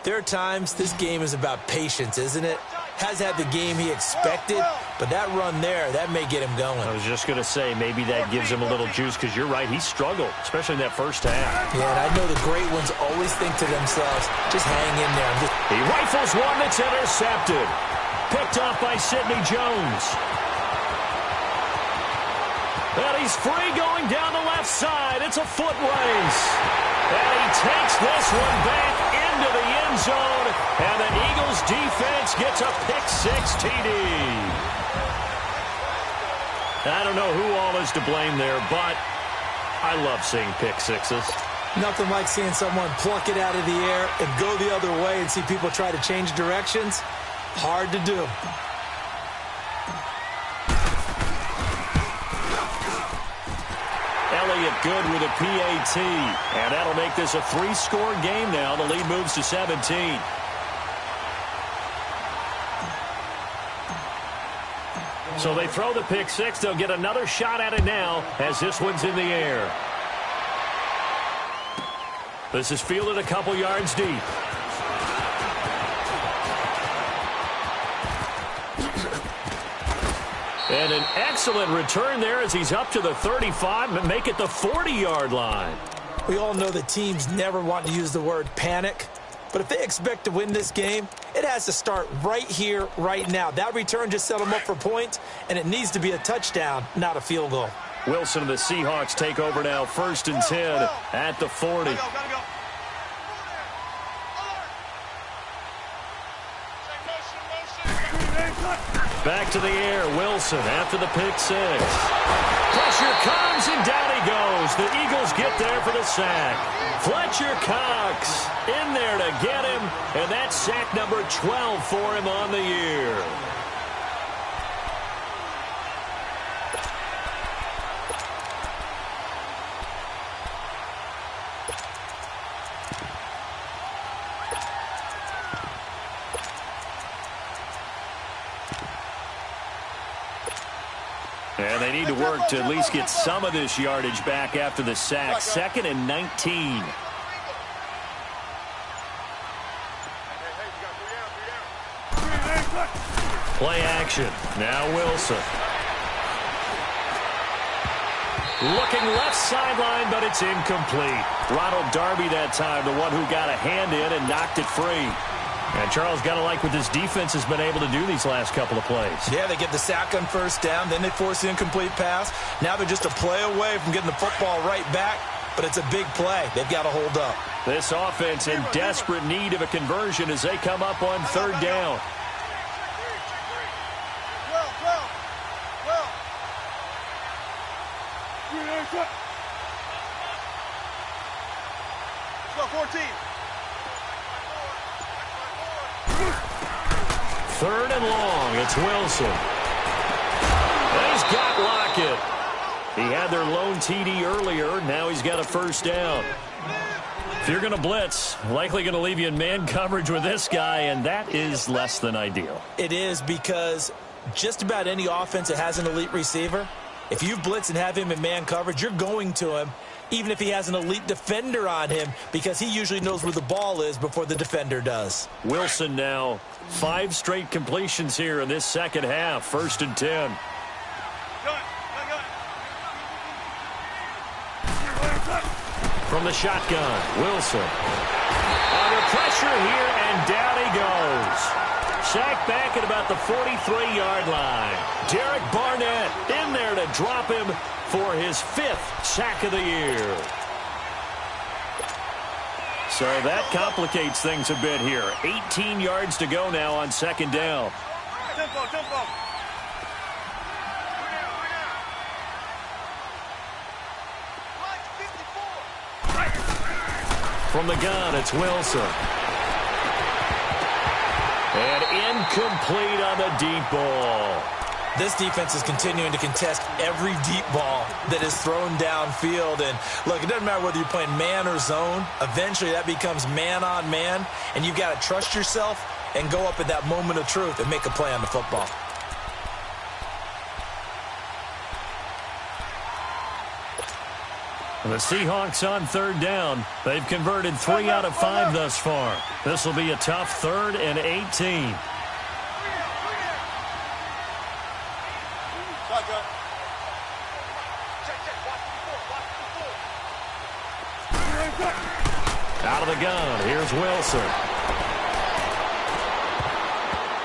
there are times this game is about patience, isn't it? Has had the game he expected, but that run there, that may get him going. I was just going to say, maybe that gives him a little juice, because you're right, he struggled, especially in that 1st half. Yeah, and I know the great ones always think to themselves, just hang in there. He rifles one that's intercepted. Picked off by Sidney Jones. And he's free going down the left side. It's a foot race. And he takes this one back into the end zone. And the Eagles defense gets a pick-6 TD. I don't know who all is to blame there, but I love seeing pick-6s. Nothing like seeing someone pluck it out of the air and go the other way and see people try to change directions. Hard to do. Elliott good with a PAT. And that'll make this a 3-score game now. The lead moves to 17. So they throw the pick-6. They'll get another shot at it now as this one's in the air. This is fielded a couple yards deep. And an excellent return there as he's up to the 35 and make it the 40-yard line. We all know that teams never want to use the word panic, but if they expect to win this game, it has to start right here, right now. That return just set them up for points, and it needs to be a touchdown, not a field goal. Wilson and the Seahawks take over now, 1st and 10 at the 40. Gotta go. Motion. back to the air. Wilson after the pick six. Pressure comes, and down he goes. The Eagles get there for the sack. Fletcher Cox in there to get him, and that's sack number 12 for him on the year. And they need to work to at least get some of this yardage back after the sack. 2nd and 19. Play action. Now Wilson. Looking left sideline, but it's incomplete. Ronald Darby that time, the one who got a hand in and knocked it free. And Charles, got to like what this defense has been able to do these last couple of plays. Yeah, they get the sack on first down, then they force the incomplete pass. Now they're just a play away from getting the football right back, but it's a big play. They've got to hold up. This offense in desperate need of a conversion as they come up on 3rd down. Let's go, 14. 3rd and long. It's Wilson. He's got Lockett. He had their lone TD earlier. Now he's got a first down. If you're going to blitz, likely going to leave you in man coverage with this guy, and that is less than ideal. It is, because just about any offense that has an elite receiver, if you blitz and have him in man coverage, you're going to him, even if he has an elite defender on him, because he usually knows where the ball is before the defender does. Wilson now 5 straight completions here in this second half. 1st and 10. From the shotgun, Wilson. Under pressure here, and down he goes. Sacked back at about the 43-yard line. Derek Barnett in there to drop him for his 5th sack of the year. So that complicates things a bit here. 18 yards to go now on 2nd down. Tempo. From the gun, it's Wilson. And incomplete on the deep ball. This defense is continuing to contest every deep ball that is thrown downfield. And look, it doesn't matter whether you're playing man or zone. Eventually that becomes man on man, and you've got to trust yourself and go up at that moment of truth and make a play on the football. The Seahawks on 3rd down. They've converted 3 out of 5 thus far. This will be a tough 3rd and 18. Out of the gun, here's Wilson.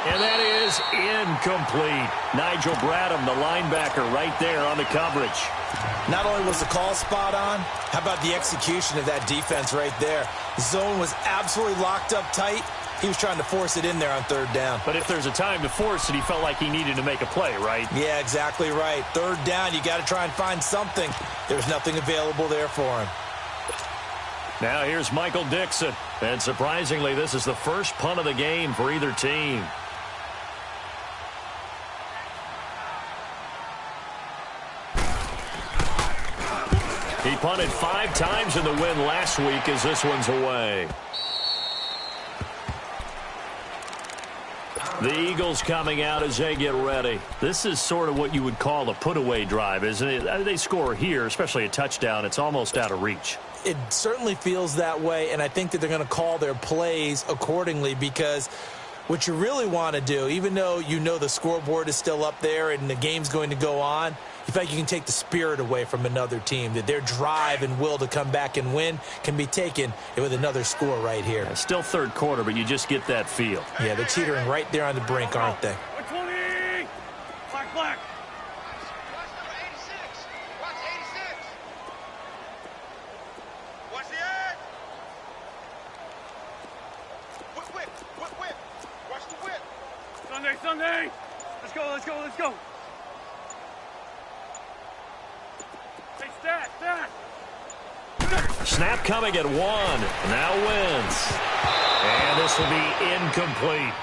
And that is incomplete. Nigel Bradham, the linebacker, right there on the coverage. Not only was the call spot on, how about the execution of that defense right there? The zone was absolutely locked up tight. He was trying to force it in there on 3rd down. But if there's a time to force it, he felt like he needed to make a play, right? Yeah, exactly right. 3rd down, you got to try and find something. There's nothing available there for him. Now here's Michael Dixon. And surprisingly, this is the first punt of the game for either team. He punted 5 times in the win last week as this one's away. The Eagles coming out as they get ready. This is sort of what you would call a put-away drive, isn't it? They score here, especially a touchdown. It's almost out of reach. It certainly feels that way, and I think that they're going to call their plays accordingly, because what you really want to do, even though you know the scoreboard is still up there and the game's going to go on, you feel like you can take the spirit away from another team, that their drive and will to come back and win can be taken with another score right here. Yeah, still 3rd quarter, but you just get that feel. Yeah, they're teetering right there on the brink, aren't they? 20! Black. Watch number 86. Watch 86. Watch the edge. Whip. Watch the whip. Sunday. Let's go, let's go, let's go. Hey, stat. Snap coming at 1. Now wins. And this will be incomplete.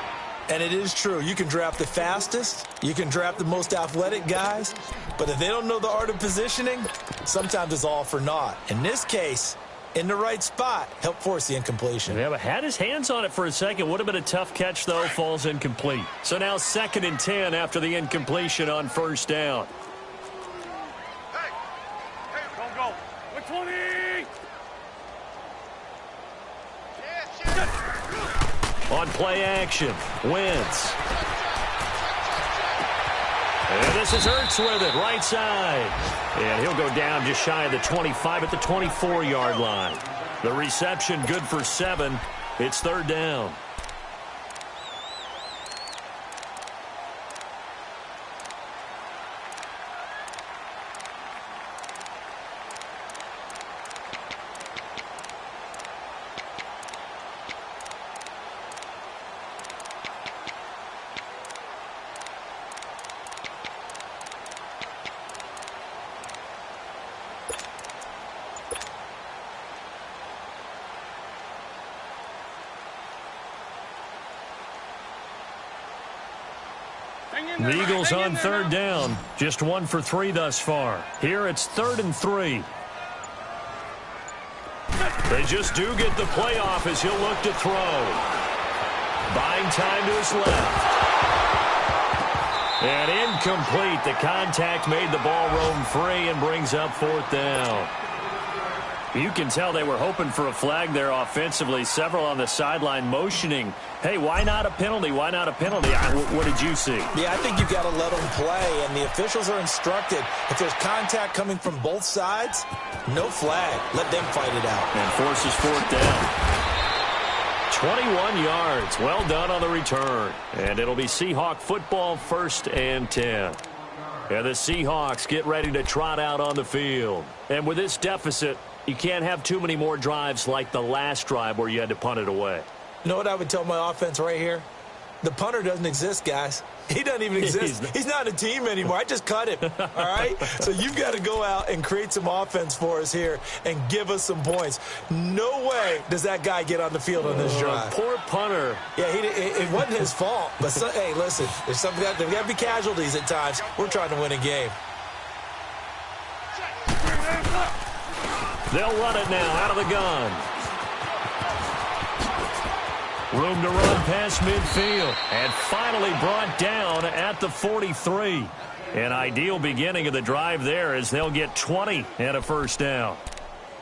And it is true. You can draft the fastest. You can draft the most athletic guys. But if they don't know the art of positioning, sometimes it's all for naught. In this case, in the right spot, help force the incompletion. Yeah, but had his hands on it for a second. Would have been a tough catch, though. Falls incomplete. So now 2nd and 10 after the incompletion on 1st down. Hey, go. 120. On play action, Wentz. And this is Ertz with it, right side. And he'll go down just shy of the 25 at the 24-yard line. The reception good for 7. It's 3rd down. The Eagles on 3rd down. Just 1 for 3 thus far. Here it's 3rd and 3. They just do get the playoff as he'll look to throw. Buying time to his left. And incomplete. The contact made the ball roam free and brings up 4th down. You can tell they were hoping for a flag there offensively. Several on the sideline motioning. Hey, why not a penalty? Why not a penalty? What did you see? Yeah, I think you've got to let them play, and the officials are instructed. If there's contact coming from both sides, no flag. Let them fight it out. And forces 4th down. 21 yards. Well done on the return. And it'll be Seahawk football, 1st and 10. And the Seahawks get ready to trot out on the field. And with this deficit, you can't have too many more drives like the last drive where you had to punt it away. You know what I would tell my offense right here? The punter doesn't exist, guys. He doesn't even exist. He's not a team anymore. I just cut him, all right? So you've got to go out and create some offense for us here and give us some points. No way does that guy get on the field on this drive. Poor punter. Yeah, it wasn't his fault. But, hey, listen, there's got to be casualties at times. We're trying to win a game. They'll run it now out of the gun. Room to run past midfield. And finally brought down at the 43. An ideal beginning of the drive there as they'll get 20 and a 1st down.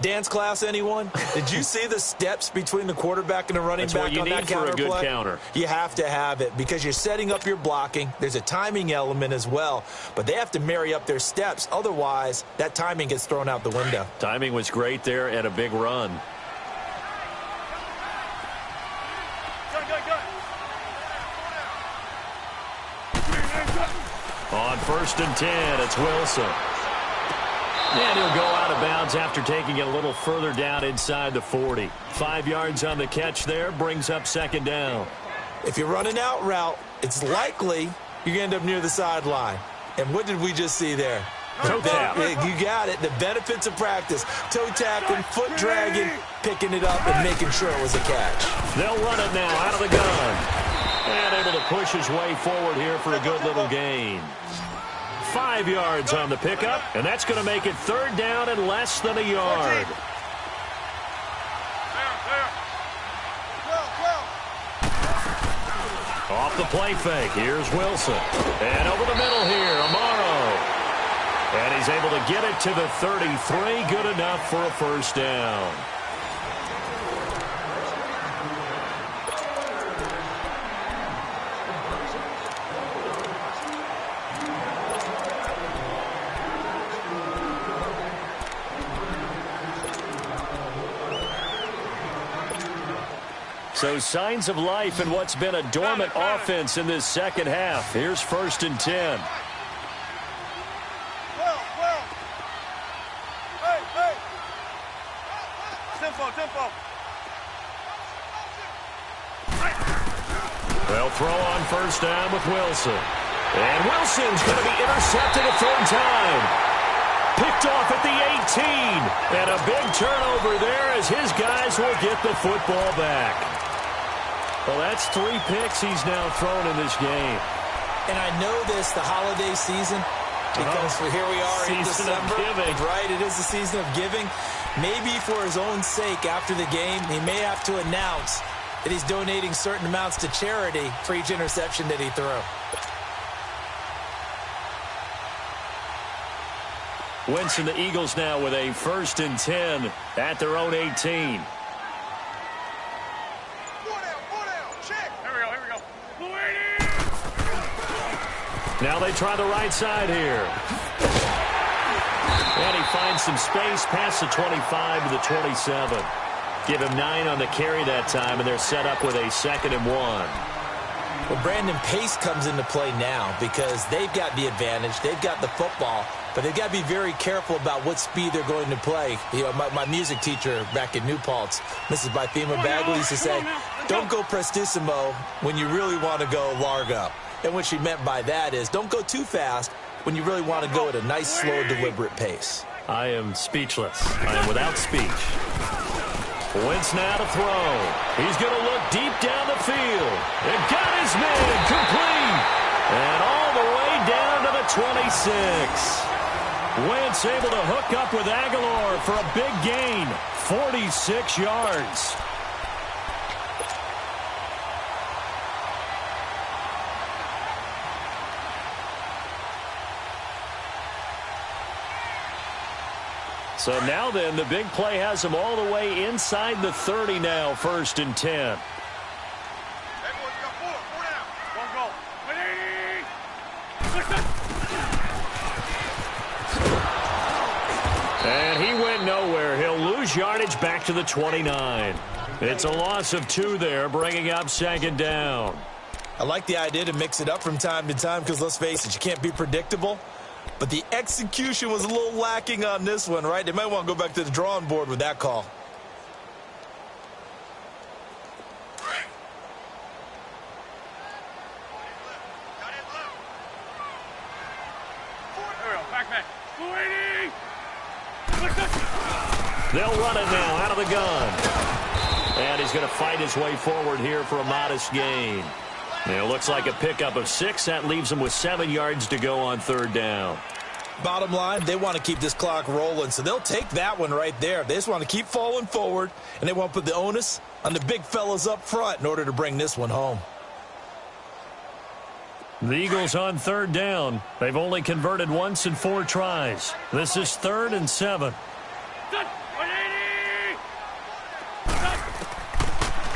Dance class, anyone? Did you see the steps between the quarterback and the running back on that counter play? That's what you need for a good counter. You have to have it because you're setting up your blocking. There's a timing element as well, but they have to marry up their steps. Otherwise, that timing gets thrown out the window. Timing was great there and a big run. On 1st and 10, it's Wilson. And he'll go out of bounds after taking it a little further down inside the 40. 5 yards on the catch there, brings up 2nd down. If you're running out route, it's likely you're going to end up near the sideline. And what did we just see there? Toe tap. You got it. The benefits of practice. Toe tapping, foot dragging, picking it up, and making sure it was a catch. They'll run it now out of the gun. And able to push his way forward here for a good little gain. 5 yards on the pickup, and that's going to make it 3rd down and less than a yard. Off the play fake, here's Wilson. And over the middle here, Amaro. And he's able to get it to the 33, good enough for a 1st down. So signs of life in what's been a dormant offense in this 2nd half. Here's 1st and 10. Hey. Tempo. They'll throw on 1st down with Wilson. And Wilson's going to be intercepted a third time. Picked off at the 18. And a big turnover there as his guys will get the football back. Well, that's 3 picks he's now thrown in this game. And I know this, the holiday season, because here we are in December. Right, it is the season of giving. Maybe for his own sake after the game, he may have to announce that he's donating certain amounts to charity for each interception that he threw. Wentz and the Eagles now with a 1st and 10 at their own 18. Four down, check. Here we go. Now they try the right side here. And he finds some space past the 25 to the 27. Give him 9 on the carry that time, and they're set up with a 2nd and 1. Well, Brandon, pace comes into play now because they've got the advantage. They've got the football, but they've got to be very careful about what speed they're going to play. You know, my music teacher back in New Paltz, Mrs. Bythema Bagley, used to say, don't go prestissimo when you really want to go largo. And what she meant by that is don't go too fast when you really want to go at a nice, slow, deliberate pace. I am speechless. I am without speech. Wentz now to throw. He's going to look deep down the field. And got his man complete. And all the way down to the 26. Wentz able to hook up with Aguilar for a big gain. 46 yards. So now then, the big play has him all the way inside the 30 now, 1st and 10. That boy's got four down. One goal. And he went nowhere. He'll lose yardage back to the 29. It's a loss of 2 there, bringing up 2nd down. I like the idea to mix it up from time to time because, let's face it, you can't be predictable. But the execution was a little lacking on this one, right? They might want to go back to the drawing board with that call. They'll run it now out of the gun. And he's going to fight his way forward here for a modest gain. And it looks like a pickup of 6. That leaves him with 7 yards to go on 3rd down. Bottom line, they want to keep this clock rolling, so they'll take that one right there. They just want to keep falling forward, and they want to put the onus on the big fellas up front in order to bring this one home. The Eagles on 3rd down. They've only converted once in 4 tries. This is 3rd and 7.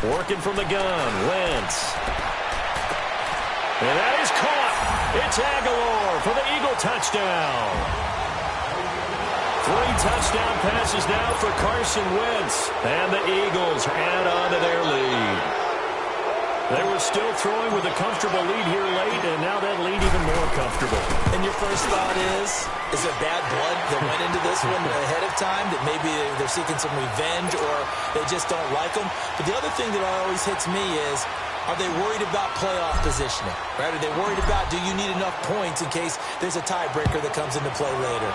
Working from the gun, Wentz. And that is caught. It's Aguilar for the Eagle touchdown. 3 touchdown passes now for Carson Wentz. And the Eagles add on to their lead. They were still throwing with a comfortable lead here late, and now that lead even more comfortable. And your first thought is there bad blood that went into this one ahead of time, that maybe they're seeking some revenge or they just don't like them? But the other thing that always hits me is, are they worried about playoff positioning? Right? Are they worried about, do you need enough points in case there's a tiebreaker that comes into play later?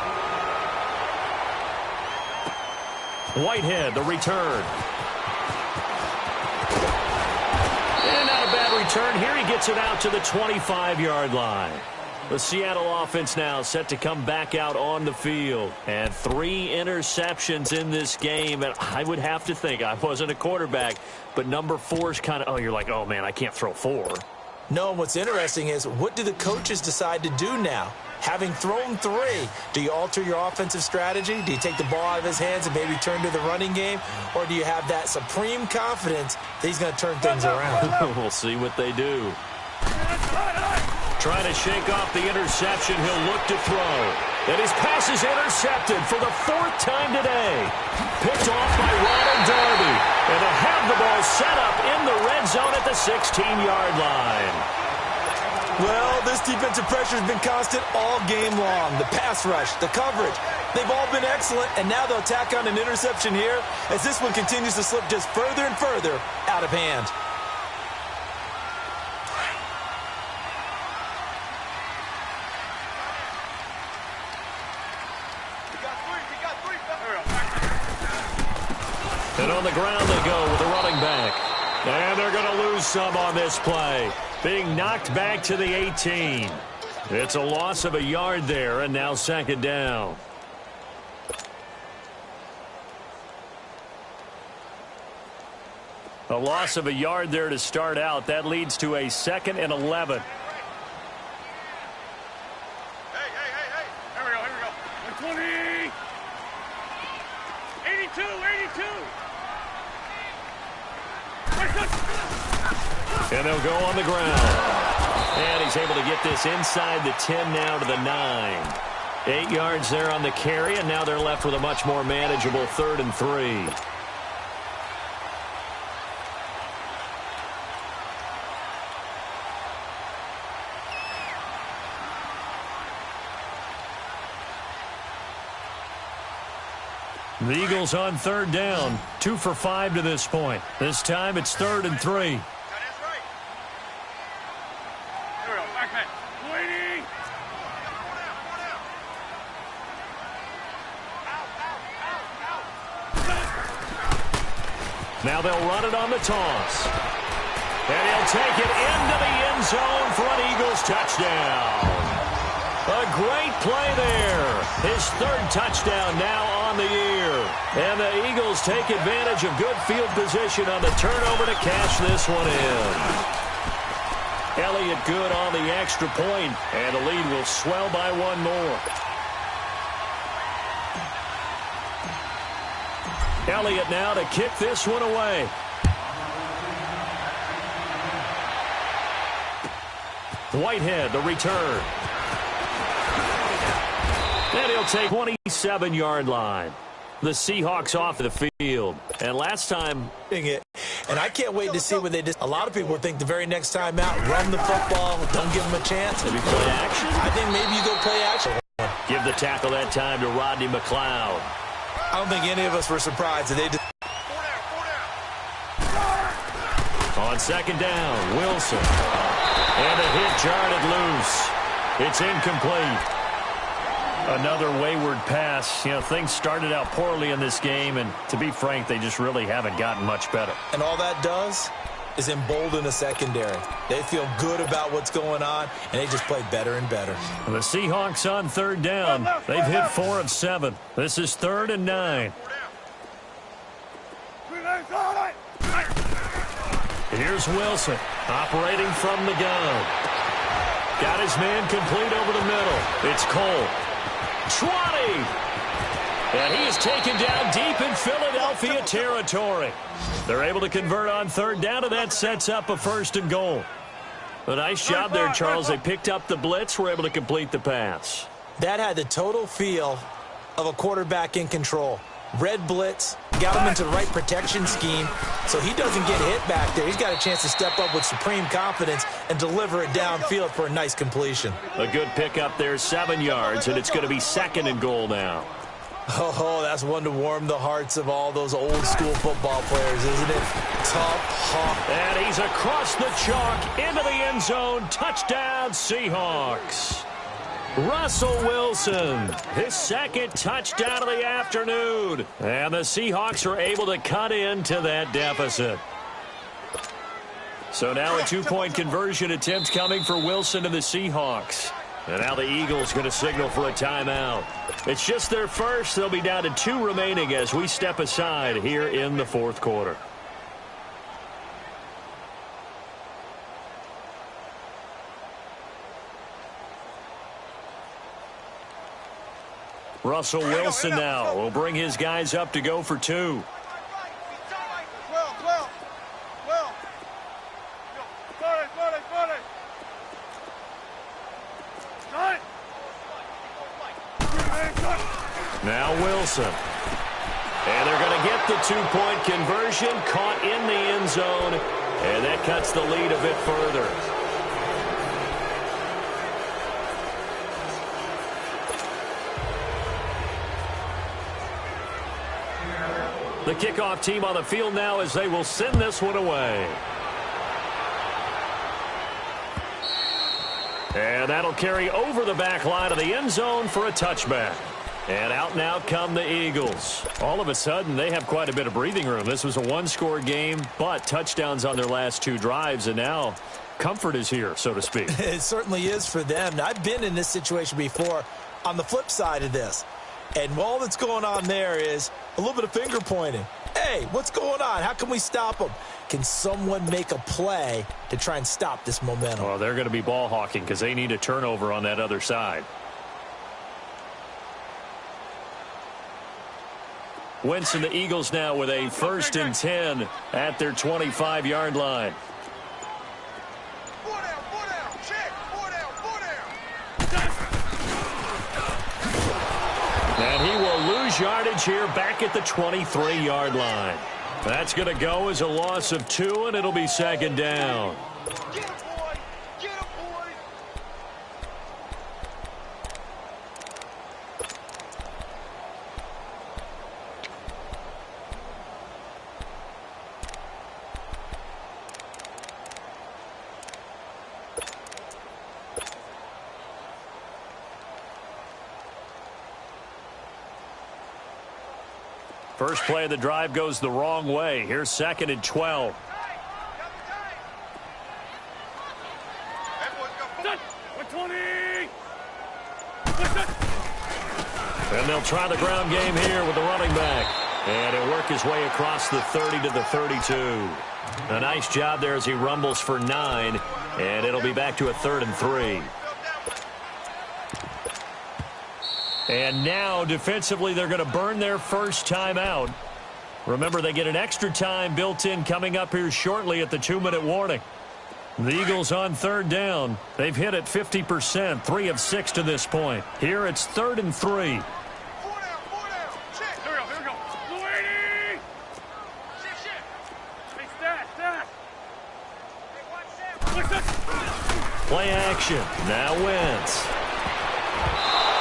Whitehead, the return. And not a bad return. Here he gets it out to the 25-yard line. The Seattle offense now set to come back out on the field. And 3 interceptions in this game. And I would have to think, I wasn't a quarterback, but number 4 is kind of, oh, you're like, oh, man, I can't throw 4. No, and what's interesting is, what do the coaches decide to do now? Having thrown 3, do you alter your offensive strategy? Do you take the ball out of his hands and maybe turn to the running game? Or do you have that supreme confidence that he's going to turn things around? We'll see what they do. Trying to shake off the interception. He'll look to throw. And his pass is intercepted for the 4th time today. Picked off by Ronald Darby. And they have the ball set up in the red zone at the 16-yard line. Well, this defensive pressure has been constant all game long. The pass rush, the coverage, they've all been excellent, and now they'll tack on an interception here as this one continues to slip just further and further out of hand. And on the ground they go with the running back. And they're going to lose some on this play. Being knocked back to the 18. It's a loss of a yard there, and now second down. A loss of a yard there to start out. That leads to a 2nd and 11. Hey. Here we go. 120. 82. And they'll go on the ground. And he's able to get this inside the 10 now to the 9. 8 yards there on the carry, and now they're left with a much more manageable 3rd and 3. The Eagles on 3rd down. 2 for 5 to this point. This time it's 3rd and 3. That's right. Here we go. Back man. 280. Now they'll run it on the toss. And he'll take it into the end zone for an Eagles touchdown. A great play there. His 3rd touchdown now on the year. And the Eagles take advantage of good field position on the turnover to cash this one in. Elliott good on the extra point, and the lead will swell by 1 more. Elliott now to kick this one away. Whitehead, the return. And he'll take 27-yard line. The Seahawks off the field. And last time... And I can't wait to see what they did. A lot of people think the very next time out, run the football, don't give them a chance. Maybe play action? I think maybe you go play action. Give the tackle that time to Rodney McLeod. I don't think any of us were surprised that they did. 4 down. On 2nd down, Wilson. And a hit jarred loose. It's incomplete. Another wayward pass. You know, things started out poorly in this game, and to be frank, they just really haven't gotten much better. And all that does is embolden the secondary. They feel good about what's going on, and they just play better and better. The Seahawks on 3rd down. They've hit 4 of 7. This is 3rd and 9. Here's Wilson operating from the gun. Got his man complete over the middle. It's Cole. 20. And he is taken down deep in Philadelphia territory. They're able to convert on 3rd down, and that sets up a 1st and goal. A nice job there, Charles. They picked up the blitz, were able to complete the pass. That had the total feel of a quarterback in control. Red blitz, got him into the right protection scheme, so he doesn't get hit back there. He's got a chance to step up with supreme confidence and deliver it downfield for a nice completion. A good pickup there, 7 yards, and it's going to be 2nd and goal now. Oh, that's one to warm the hearts of all those old school football players, isn't it? Tough hawk. And he's across the chalk into the end zone. Touchdown, Seahawks. Russell Wilson, his 2nd touchdown of the afternoon. And the Seahawks are able to cut into that deficit. So now a 2-point conversion attempt coming for Wilson and the Seahawks. And now the Eagles going to signal for a timeout. It's just their first. They'll be down to 2 remaining as we step aside here in the 4th quarter. Russell Wilson now will bring his guys up to go for 2. 12. Now Wilson. And they're going to get the 2-point conversion, caught in the end zone, and that cuts the lead a bit further. The kickoff team on the field now as they will send this one away. And that'll carry over the back line of the end zone for a touchback. And out and out come the Eagles. All of a sudden, they have quite a bit of breathing room. This was a one-score game, but touchdowns on their last 2 drives, and now comfort is here, so to speak. It certainly is for them. Now, I've been in this situation before on the flip side of this. And all that's going on there is a little bit of finger pointing. Hey, what's going on? How can we stop them? Can someone make a play to try and stop this momentum? Well, they're going to be ball hawking because they need a turnover on that other side. Wentz and the Eagles now with a 1st and 10 at their 25-yard line. And he will lose yardage here back at the 23-yard line. That's going to go as a loss of 2, and it'll be 2nd down. First play of the drive goes the wrong way. Here's 2nd and 12. And they'll try the ground game here with the running back. And he'll work his way across the 30 to the 32. A nice job there as he rumbles for 9. And it'll be back to a 3rd and 3. And now, defensively, they're going to burn their first time out. Remember, they get an extra time built in coming up here shortly at the 2-minute warning. The Eagles on 3rd down. They've hit it 50%, 3 of 6 to this point. Here it's 3rd and 3. Play action. Now Wentz.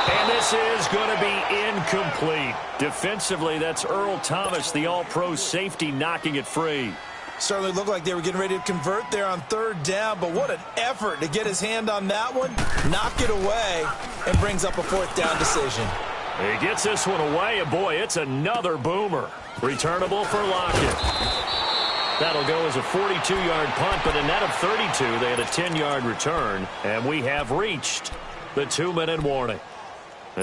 And this is going to be incomplete. Defensively, that's Earl Thomas, the all-pro safety, knocking it free. Certainly looked like they were getting ready to convert there on 3rd down, but what an effort to get his hand on that one, knock it away, and brings up a 4th down decision. He gets this one away, and boy, it's another boomer. Returnable for Lockett. That'll go as a 42-yard punt, but a net of 32. They had a 10-yard return, and we have reached the 2-minute warning.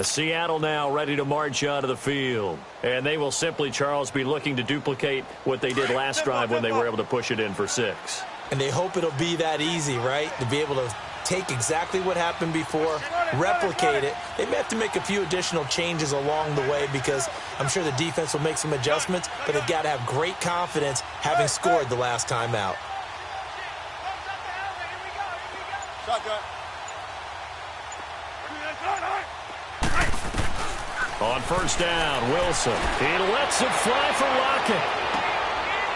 Seattle now ready to march out of the field. And they will simply, Charles, be looking to duplicate what they did last drive when they were able to push it in for 6. And they hope it'll be that easy, right? To be able to take exactly what happened before, replicate it. They may have to make a few additional changes along the way because I'm sure the defense will make some adjustments, but they've got to have great confidence having scored the last time out. On 1st down, Wilson. He lets it fly for Lockett.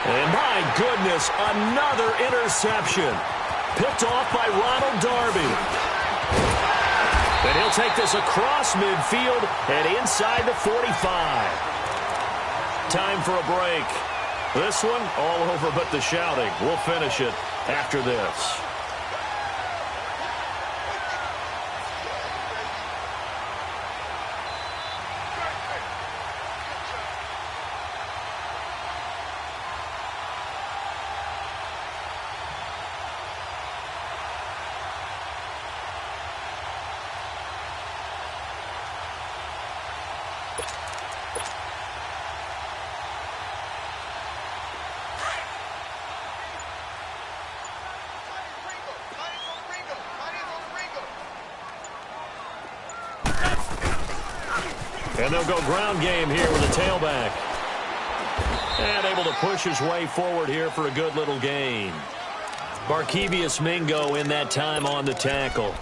And my goodness, another interception. Picked off by Ronald Darby. And he'll take this across midfield and inside the 45. Time for a break. This one all over but the shouting. We'll finish it after this. And they'll go ground game here with a tailback. And able to push his way forward here for a good little gain. Barkevius Mingo in that time on the tackle.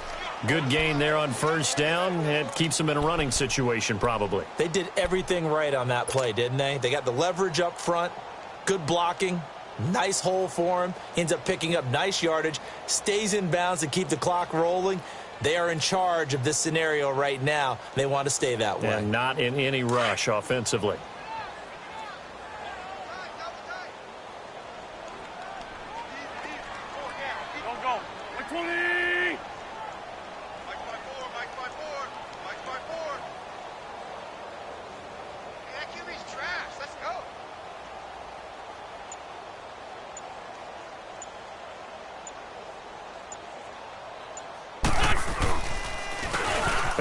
Good gain there on 1st down. It keeps them in a running situation probably. They did everything right on that play, didn't they? They got the leverage up front, good blocking, nice hole for him. Ends up picking up nice yardage, stays in bounds to keep the clock rolling. They are in charge of this scenario right now. They want to stay that way. And not in any rush offensively. Don't go. 120!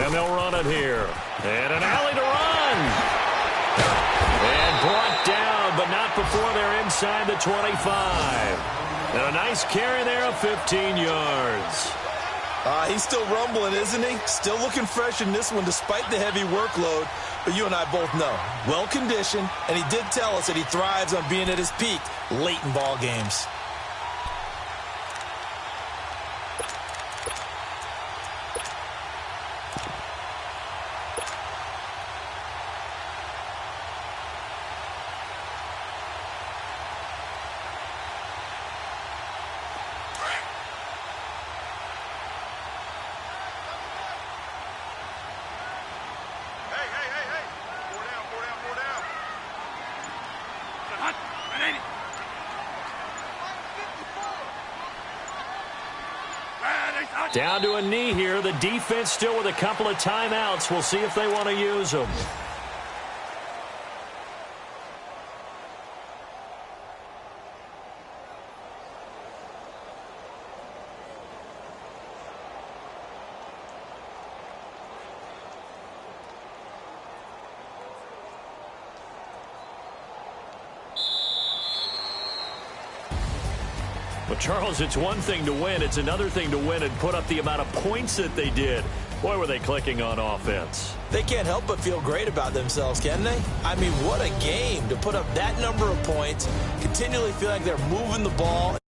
And they'll run it here. And an alley to run. And brought down, but not before they're inside the 25. And a nice carry there of 15 yards. He's still rumbling, isn't he? Still looking fresh in this one despite the heavy workload. But you and I both know, well-conditioned, and he did tell us that he thrives on being at his peak late in ball games. Down to a knee here. The defense still with a couple of timeouts. We'll see if they want to use them. Well, Charles, it's one thing to win. It's another thing to win and put up the amount of points that they did. Boy, were they clicking on offense. They can't help but feel great about themselves, can they? I mean, what a game to put up that number of points, continually feel like they're moving the ball.